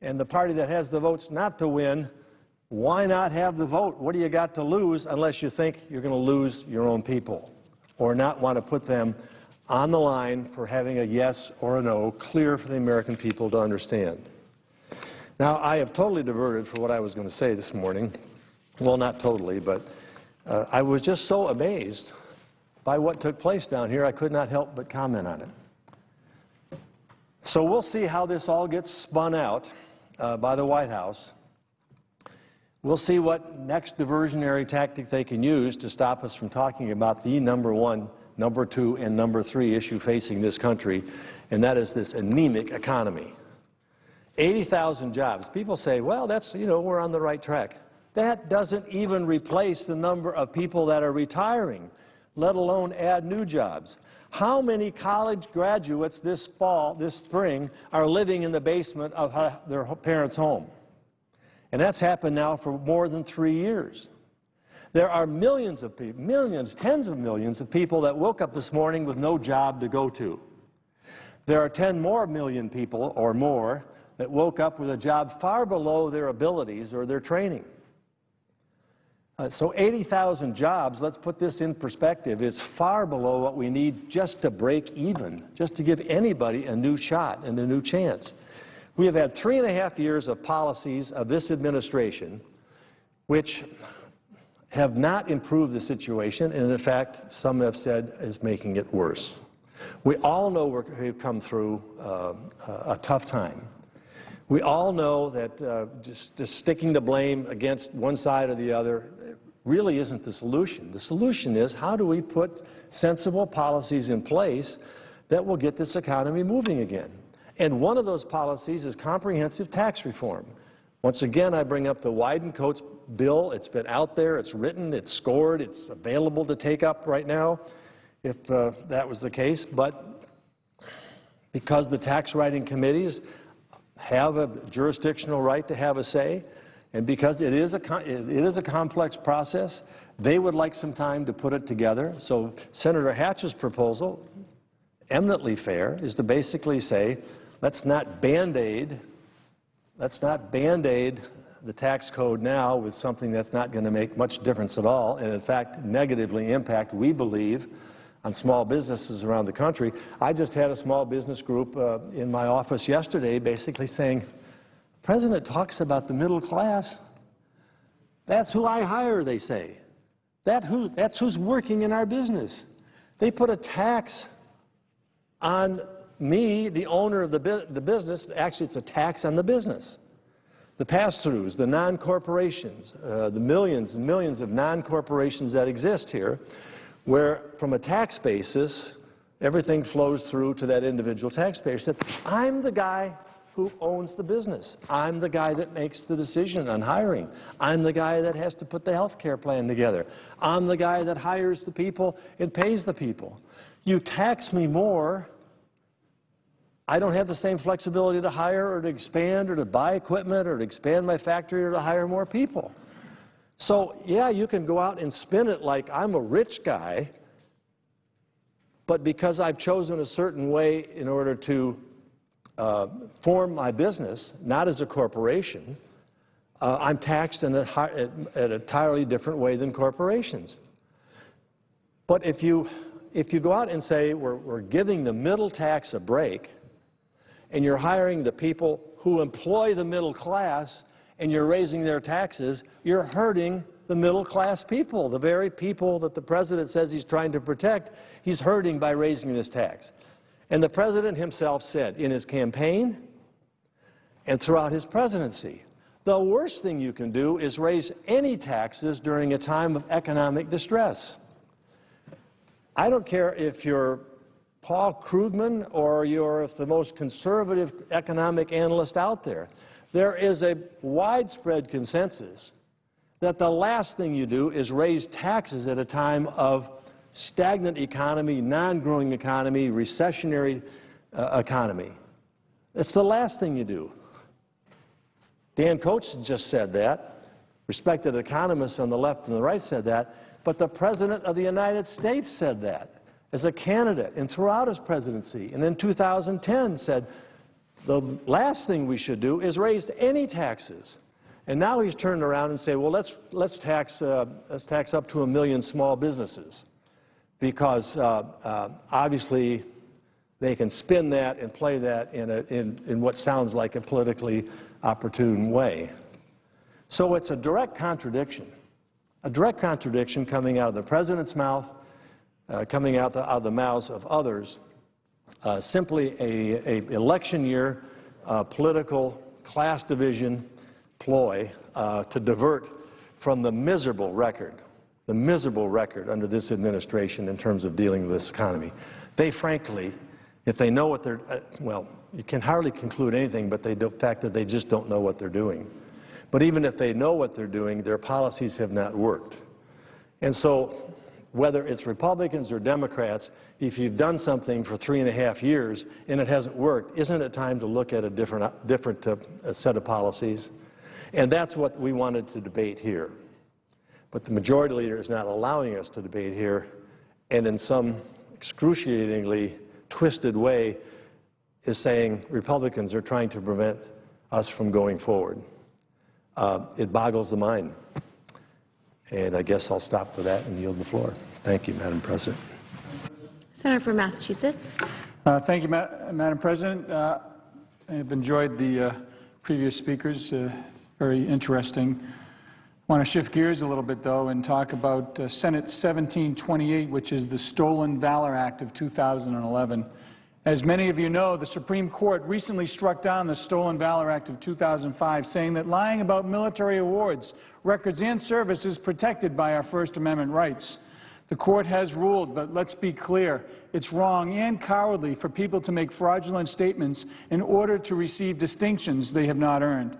and the party that has the votes not to win, why not have the vote? What do you got to lose unless you think you're going to lose your own people or not want to put them on the line for having a yes or a no clear for the American people to understand? Now, I have totally diverted from what I was going to say this morning. Well, not totally, but I was just so amazed by what took place down here, I could not help but comment on it. So we'll see how this all gets spun out by the White House. We'll see what next diversionary tactic they can use to stop us from talking about the number one, number two, and number three issue facing this country, and that is this anemic economy. 80,000 jobs. People say, well, that's, we're on the right track. That doesn't even replace the number of people that are retiring, let alone add new jobs. How many college graduates this spring, are living in the basement of their parents' home? And that's happened now for more than 3 years. There are millions of people, millions, tens of millions of people that woke up this morning with no job to go to. There are 10 more million people or more that woke up with a job far below their abilities or their training. So 80,000 jobs, let's put this in perspective, is far below what we need just to break even, just to give anybody a new shot and a new chance. We have had 3.5 years of policies of this administration which have not improved the situation, and in fact, some have said is making it worse. We all know we've come through a tough time. We all know that just sticking the blame against one side or the other really isn't the solution. The solution is, how do we put sensible policies in place that will get this economy moving again? And one of those policies is comprehensive tax reform. Once again, I bring up the Wyden-Coates bill. It's been out there, it's written, it's scored, it's available to take up right now if that was the case. But because the tax writing committees have a jurisdictional right to have a say, and because it is a complex process, they would like some time to put it together. So Senator Hatch's proposal, eminently fair, is to basically say, let's not Band-Aid the tax code now with something that's not going to make much difference at all, and in fact negatively impact, we believe, on small businesses around the country. I just had a small business group in my office yesterday basically saying, the President talks about the middle class. That's who I hire, they say. That's who's working in our business. They put a tax on me, the owner of the business. Actually, it's a tax on the business. The pass-throughs, the non-corporations, the millions and millions of non-corporations that exist here, where from a tax basis, everything flows through to that individual taxpayer. So I'm the guy who owns the business. I'm the guy that makes the decision on hiring. I'm the guy that has to put the health care plan together. I'm the guy that hires the people and pays the people. You tax me more, I don't have the same flexibility to hire or to expand or to buy equipment or to expand my factory or to hire more people. So, yeah, you can go out and spin it like I'm a rich guy, but because I've chosen a certain way in order to form my business, not as a corporation, I'm taxed in an entirely different way than corporations. But if you go out and say we're giving the middle tax a break, and you're hiring the people who employ the middle class, and you're raising their taxes, you're hurting the middle-class people, the very people that the President says he's trying to protect. He's hurting by raising this tax. And the President himself said in his campaign and throughout his presidency, the worst thing you can do is raise any taxes during a time of economic distress. I don't care if you're Paul Krugman or you're the most conservative economic analyst out there. There is a widespread consensus that the last thing you do is raise taxes at a time of stagnant economy, non-growing economy, recessionary economy. It's the last thing you do. Dan Coates just said that. Respected economists on the left and the right said that. But the President of the United States said that as a candidate and throughout his presidency. And in 2010 said, the last thing we should do is raise any taxes. And now he's turned around and say, well, let's tax up to 1 million small businesses, because obviously they can spin that and play that in what sounds like a politically opportune way. So it's a direct contradiction coming out of the President's mouth, coming out of the mouths of others. Simply a election year political class division ploy to divert from the miserable record under this administration in terms of dealing with this economy. They frankly, if they know what they're, well, you can hardly conclude anything but the fact that they just don't know what they're doing. But even if they know what they're doing, their policies have not worked. And so whether it's Republicans or Democrats, if you've done something for 3.5 years and it hasn't worked, isn't it time to look at a different set of policies? And that's what we wanted to debate here. But the majority leader is not allowing us to debate here, and in some excruciatingly twisted way is saying Republicans are trying to prevent us from going forward. It boggles the mind. And I guess I'll stop for that and yield the floor. Thank you, Madam President. Senator from Massachusetts. Thank you, Madam President. I've enjoyed the previous speakers. Very interesting. I want to shift gears a little bit, though, and talk about Senate 1728, which is the Stolen Valor Act of 2011. As many of you know, the Supreme Court recently struck down the Stolen Valor Act of 2005, saying that lying about military awards, records, and service is protected by our First Amendment rights. The court has ruled, but let's be clear, it's wrong and cowardly for people to make fraudulent statements in order to receive distinctions they have not earned.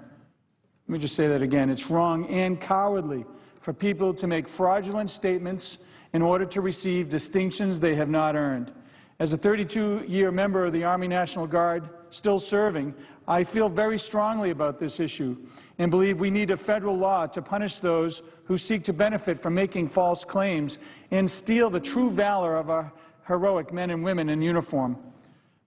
Let me just say that again. It's wrong and cowardly for people to make fraudulent statements in order to receive distinctions they have not earned. As a 32-year member of the Army National Guard, still serving, I feel very strongly about this issue and believe we need a federal law to punish those who seek to benefit from making false claims and steal the true valor of our heroic men and women in uniform.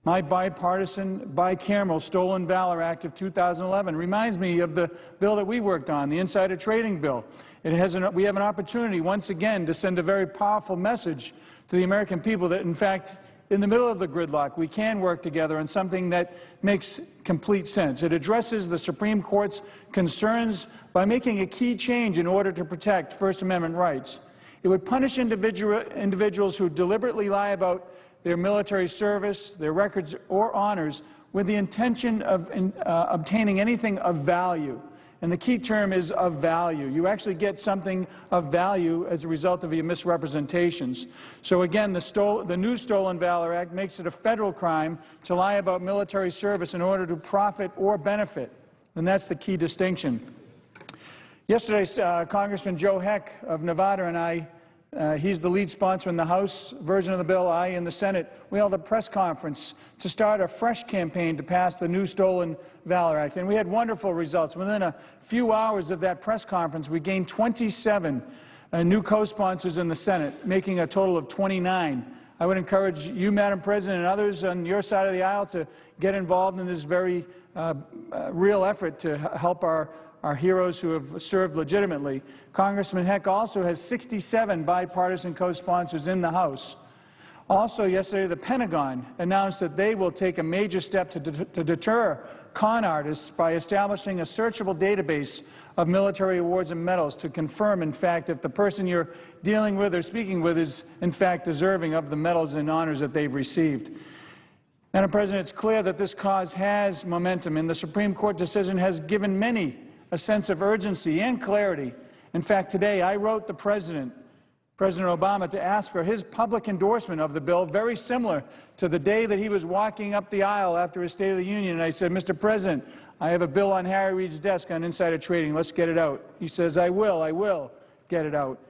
My bipartisan, bicameral Stolen Valor Act of 2011 reminds me of the bill that we worked on, the insider trading bill. We have an opportunity once again to send a very powerful message to the American people that, in fact, in the middle of the gridlock, we can work together on something that makes complete sense. It addresses the Supreme Court's concerns by making a key change in order to protect First Amendment rights. It would punish individuals who deliberately lie about their military service, their records, or honors with the intention of obtaining anything of value. And the key term is of value. You actually get something of value as a result of your misrepresentations. So again, the new Stolen Valor Act makes it a federal crime to lie about military service in order to profit or benefit. And that's the key distinction. Yesterday, Congressman Joe Heck of Nevada and I, he's the lead sponsor in the House version of the bill, I in the Senate, we held a press conference to start a fresh campaign to pass the new Stolen Valor Act. And we had wonderful results. Within a few hours of that press conference, we gained 27 new co-sponsors in the Senate, making a total of 29. I would encourage you, Madam President, and others on your side of the aisle to get involved in this very real effort to help our heroes who have served legitimately. Congressman Heck also has 67 bipartisan co-sponsors in the House. Also yesterday, the Pentagon announced that they will take a major step to deter con artists by establishing a searchable database of military awards and medals to confirm, in fact, if the person you're dealing with or speaking with is, in fact, deserving of the medals and honors that they've received. Madam President, it's clear that this cause has momentum, and the Supreme Court decision has given many a sense of urgency and clarity. In fact, today I wrote the President Obama, to ask for his public endorsement of the bill, very similar to the day that he was walking up the aisle after his State of the Union. And I said, Mr. President, I have a bill on Harry Reid's desk on insider trading. Let's get it out. He says, I will get it out.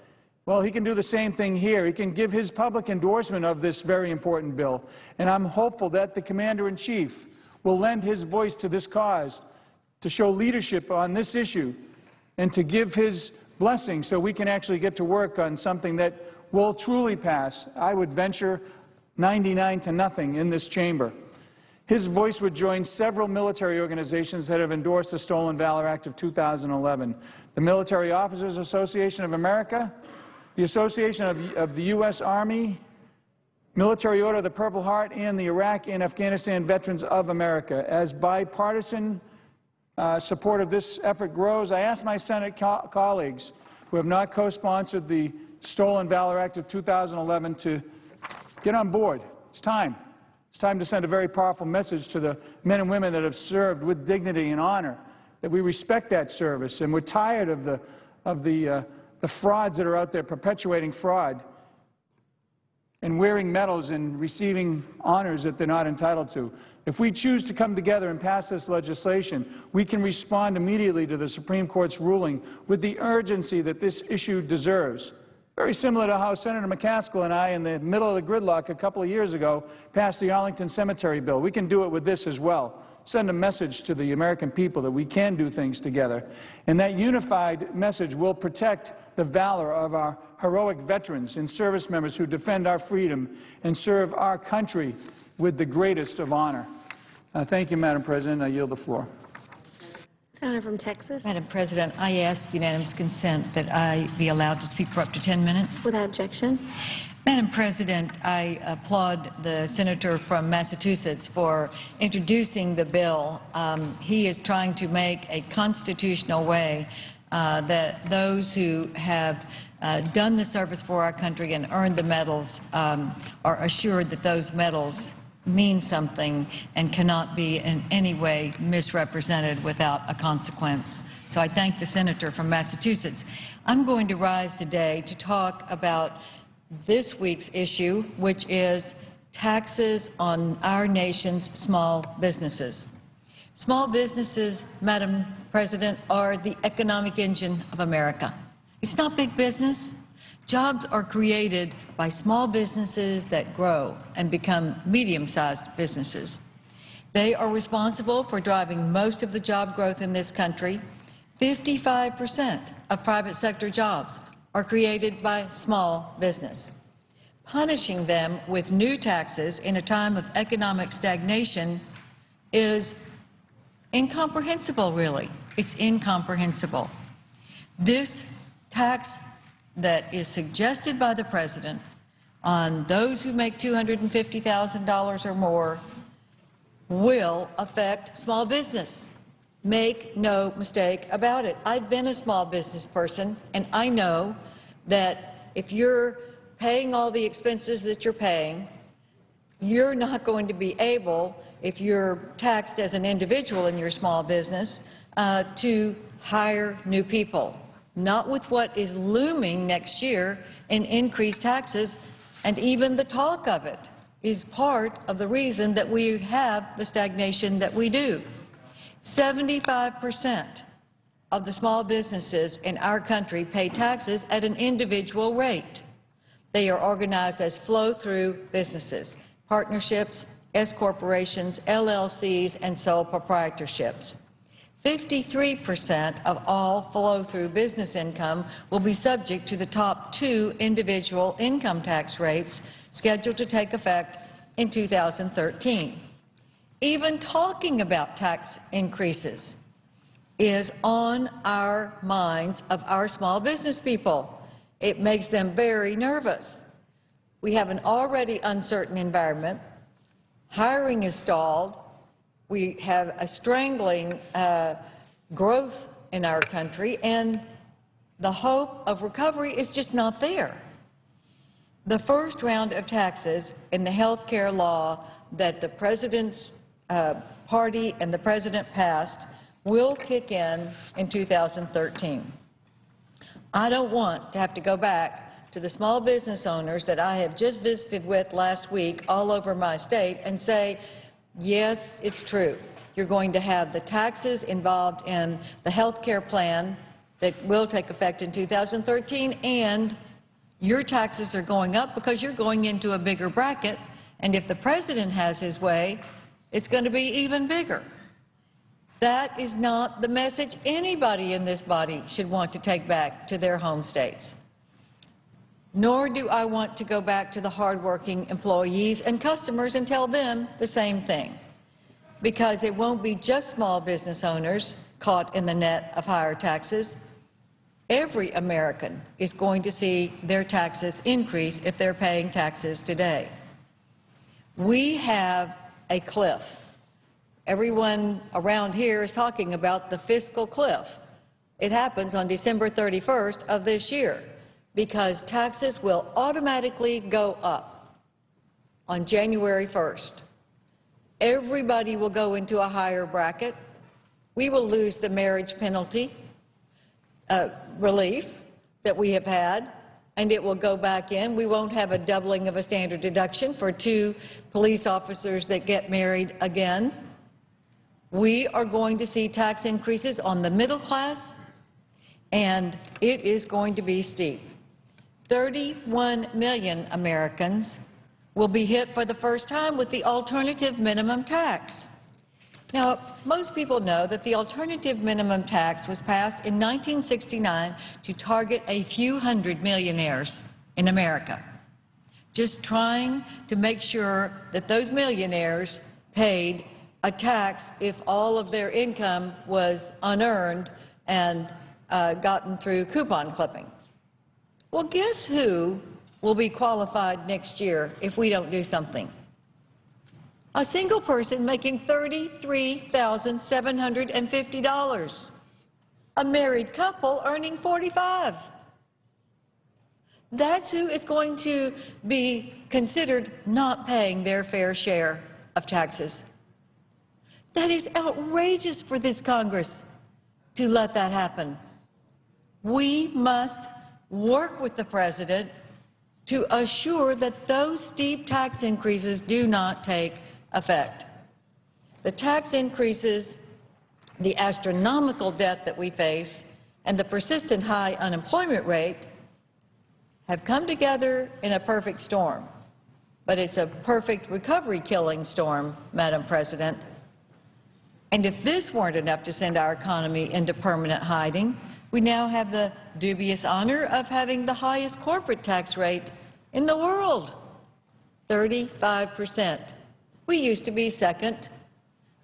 Well, he can do the same thing here. He can give his public endorsement of this very important bill. And I'm hopeful that the Commander-in-Chief will lend his voice to this cause, to show leadership on this issue, and to give his blessing so we can actually get to work on something that will truly pass. I would venture 99-0 in this chamber. His voice would join several military organizations that have endorsed the Stolen Valor Act of 2011. The Military Officers Association of America, the Association of the U.S. Army, Military Order of the Purple Heart, and the Iraq and Afghanistan Veterans of America. As bipartisan support of this effort grows, I ask my Senate colleagues who have not co-sponsored the Stolen Valor Act of 2011 to get on board. It's time. It's time to send a very powerful message to the men and women that have served with dignity and honor, that we respect that service, and we're tired of the frauds that are out there perpetuating fraud and wearing medals and receiving honors that they're not entitled to. If we choose to come together and pass this legislation, we can respond immediately to the Supreme Court's ruling with the urgency that this issue deserves. Very similar to how Senator McCaskill and I, in the middle of the gridlock a couple of years ago, passed the Arlington Cemetery bill. We can do it with this as well. Send a message to the American people that we can do things together. And that unified message will protect the valor of our heroic veterans and service members who defend our freedom and serve our country with the greatest of honor. Thank you, Madam President. I yield the floor. Senator from Texas. Madam President, I ask unanimous consent that I be allowed to speak for up to 10 minutes. Without objection. Madam President, I applaud the senator from Massachusetts for introducing the bill. He is trying to make a constitutional way that those who have done the service for our country and earned the medals are assured that those medals mean something and cannot be in any way misrepresented without a consequence. So I thank the senator from Massachusetts. I'm going to rise today to talk about this week's issue, which is taxes on our nation's small businesses. Small businesses, Madam President, are the economic engine of America. It's not big business. Jobs are created by small businesses that grow and become medium-sized businesses. They are responsible for driving most of the job growth in this country. 55% of private sector jobs are created by small business. Punishing them with new taxes in a time of economic stagnation is incomprehensible, really. It's incomprehensible. This tax that is suggested by the President on those who make $250,000 or more will affect small business. Make no mistake about it. I've been a small business person, and I know that if you're paying all the expenses that you're paying, you're not going to be able, if you're taxed as an individual in your small business, to hire new people. Not with what is looming next year in increased taxes, and even the talk of it is part of the reason that we have the stagnation that we do. 75% of the small businesses in our country pay taxes at an individual rate. They are organized as flow-through businesses, partnerships, S-corporations, LLCs, and sole proprietorships. 53% of all flow-through business income will be subject to the top 2 individual income tax rates scheduled to take effect in 2013. Even talking about tax increases is on our minds of our small business people. It makes them very nervous. We have an already uncertain environment. Hiring is stalled. We have a strangling growth in our country, and the hope of recovery is just not there. The first round of taxes in the health care law that the President's party and the President passed will kick in 2013. I don't want to have to go back to the small business owners that I have just visited with last week all over my state and say, yes, it's true. You're going to have the taxes involved in the health care plan that will take effect in 2013, and your taxes are going up because you're going into a bigger bracket, and if the President has his way, it's going to be even bigger. That is not the message anybody in this body should want to take back to their home states. Nor do I want to go back to the hardworking employees and customers and tell them the same thing, because it won't be just small business owners caught in the net of higher taxes. Every American is going to see their taxes increase if they're paying taxes today. We have a cliff. Everyone around here is talking about the fiscal cliff. It happens on December 31st of this year because taxes will automatically go up on January 1st. Everybody will go into a higher bracket. We will lose the marriage penalty relief that we have had, and it will go back in. We won't have a doubling of a standard deduction for 2 police officers that get married again. We are going to see tax increases on the middle class, and it is going to be steep. 31 million Americans will be hit for the first time with the alternative minimum tax. Now, most people know that the alternative minimum tax was passed in 1969 to target a few hundred millionaires in America, just trying to make sure that those millionaires paid a tax if all of their income was unearned and gotten through coupon clipping. Well, guess who will be qualified next year if we don't do something? A single person making $33,750. A married couple earning $45,000. That's who is going to be considered not paying their fair share of taxes. That is outrageous for this Congress to let that happen. We must work with the President to assure that those steep tax increases do not take effect. The tax increases, the astronomical debt that we face, and the persistent high unemployment rate have come together in a perfect storm. But it's a perfect recovery-killing storm, Madam President. And if this weren't enough to send our economy into permanent hiding, we now have the dubious honor of having the highest corporate tax rate in the world, 35%. We used to be second,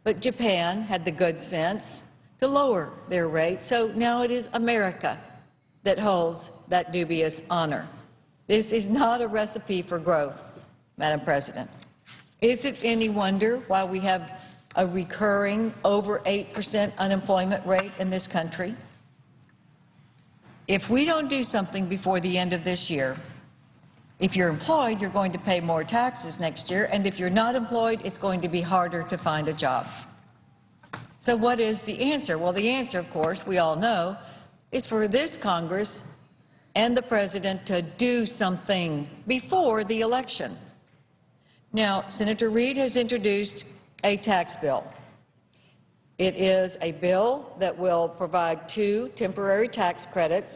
but Japan had the good sense to lower their rate, so now it is America that holds that dubious honor. This is not a recipe for growth, Madam President. Is it any wonder why we have a recurring over 8% unemployment rate in this country? If we don't do something before the end of this year, if you're employed, you're going to pay more taxes next year, and if you're not employed, it's going to be harder to find a job. So what is the answer? Well, the answer, of course, we all know, is for this Congress and the President to do something before the election. Now, Senator Reid has introduced a tax bill. It is a bill that will provide 2 temporary tax credits,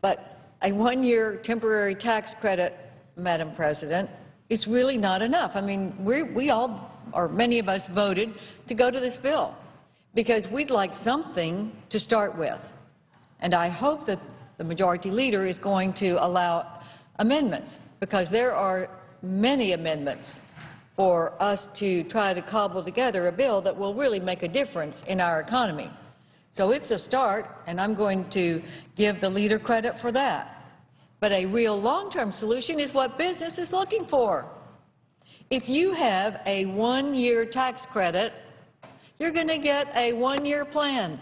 but a 1-year temporary tax credit, Madam President, is really not enough. I mean, we all, or many of us, voted to go to this bill because we'd like something to start with. And I hope that the Majority Leader is going to allow amendments, because there are many amendments for us to try to cobble together a bill that will really make a difference in our economy. So it's a start, and I'm going to give the leader credit for that. But a real long-term solution is what business is looking for. If you have a 1-year tax credit, you're going to get a 1-year plan.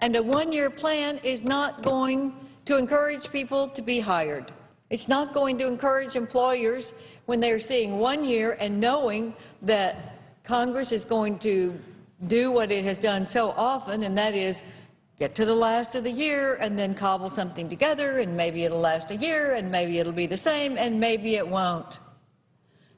And a 1-year plan is not going to encourage people to be hired. It's not going to encourage employers when they're seeing 1 year and knowing that Congress is going to do what it has done so often, and that is get to the last of the year and then cobble something together, and maybe it'll last a year, and maybe it'll be the same, and maybe it won't.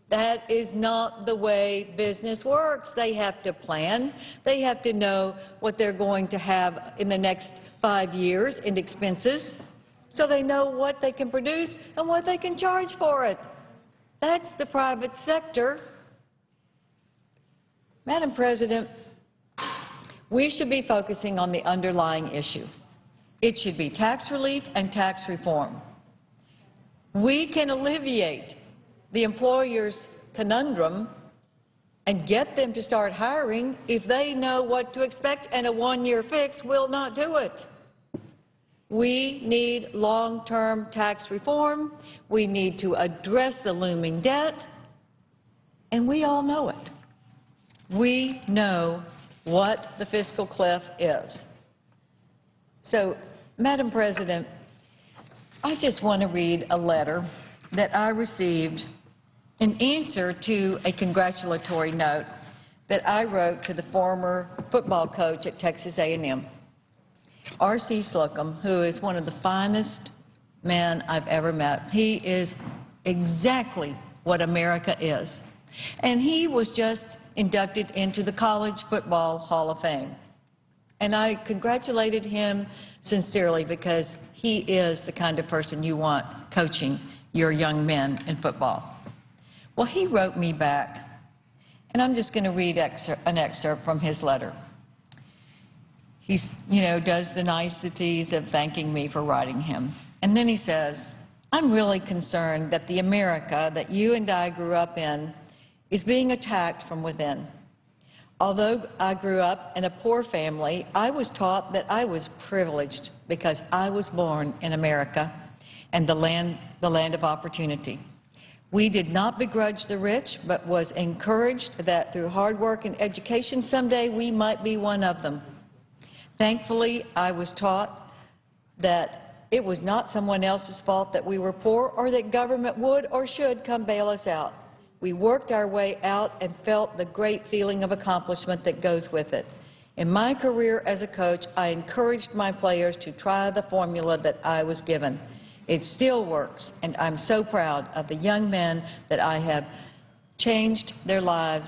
That is not the way business works. They have to plan. They have to know what they're going to have in the next 5 years in expenses, so they know what they can produce and what they can charge for it. That's the private sector. Madam President, we should be focusing on the underlying issue. It should be tax relief and tax reform. We can alleviate the employer's conundrum and get them to start hiring if they know what to expect, and a 1-year fix will not do it. We need long-term tax reform. We need to address the looming debt, and we all know it. We know what the fiscal cliff is. So, Madam President, I just want to read a letter that I received in answer to a congratulatory note that I wrote to the former football coach at Texas A&M, R.C. Slocum, who is one of the finest men I've ever met. He is exactly what America is. And he was just inducted into the College Football Hall of Fame. And I congratulated him sincerely because he is the kind of person you want coaching your young men in football. Well, he wrote me back, and I'm just going to read an excerpt from his letter. He, does the niceties of thanking me for writing him. And then he says, I'm really concerned that the America that you and I grew up in is being attacked from within. Although I grew up in a poor family, I was taught that I was privileged because I was born in America and the land of opportunity. We did not begrudge the rich, but was encouraged that through hard work and education someday we might be one of them. Thankfully, I was taught that it was not someone else's fault that we were poor or that government would or should come bail us out. We worked our way out and felt the great feeling of accomplishment that goes with it. In my career as a coach, I encouraged my players to try the formula that I was given. It still works, and I'm so proud of the young men that I have changed their lives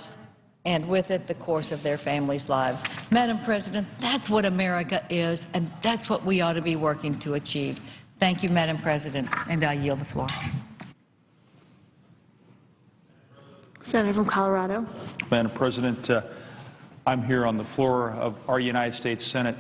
and with it the course of their families' lives. Madam President, that's what America is, and that's what we ought to be working to achieve. Thank you, Madam President, and I yield the floor. Senator from Colorado. Madam President, I'm here on the floor of our United States Senate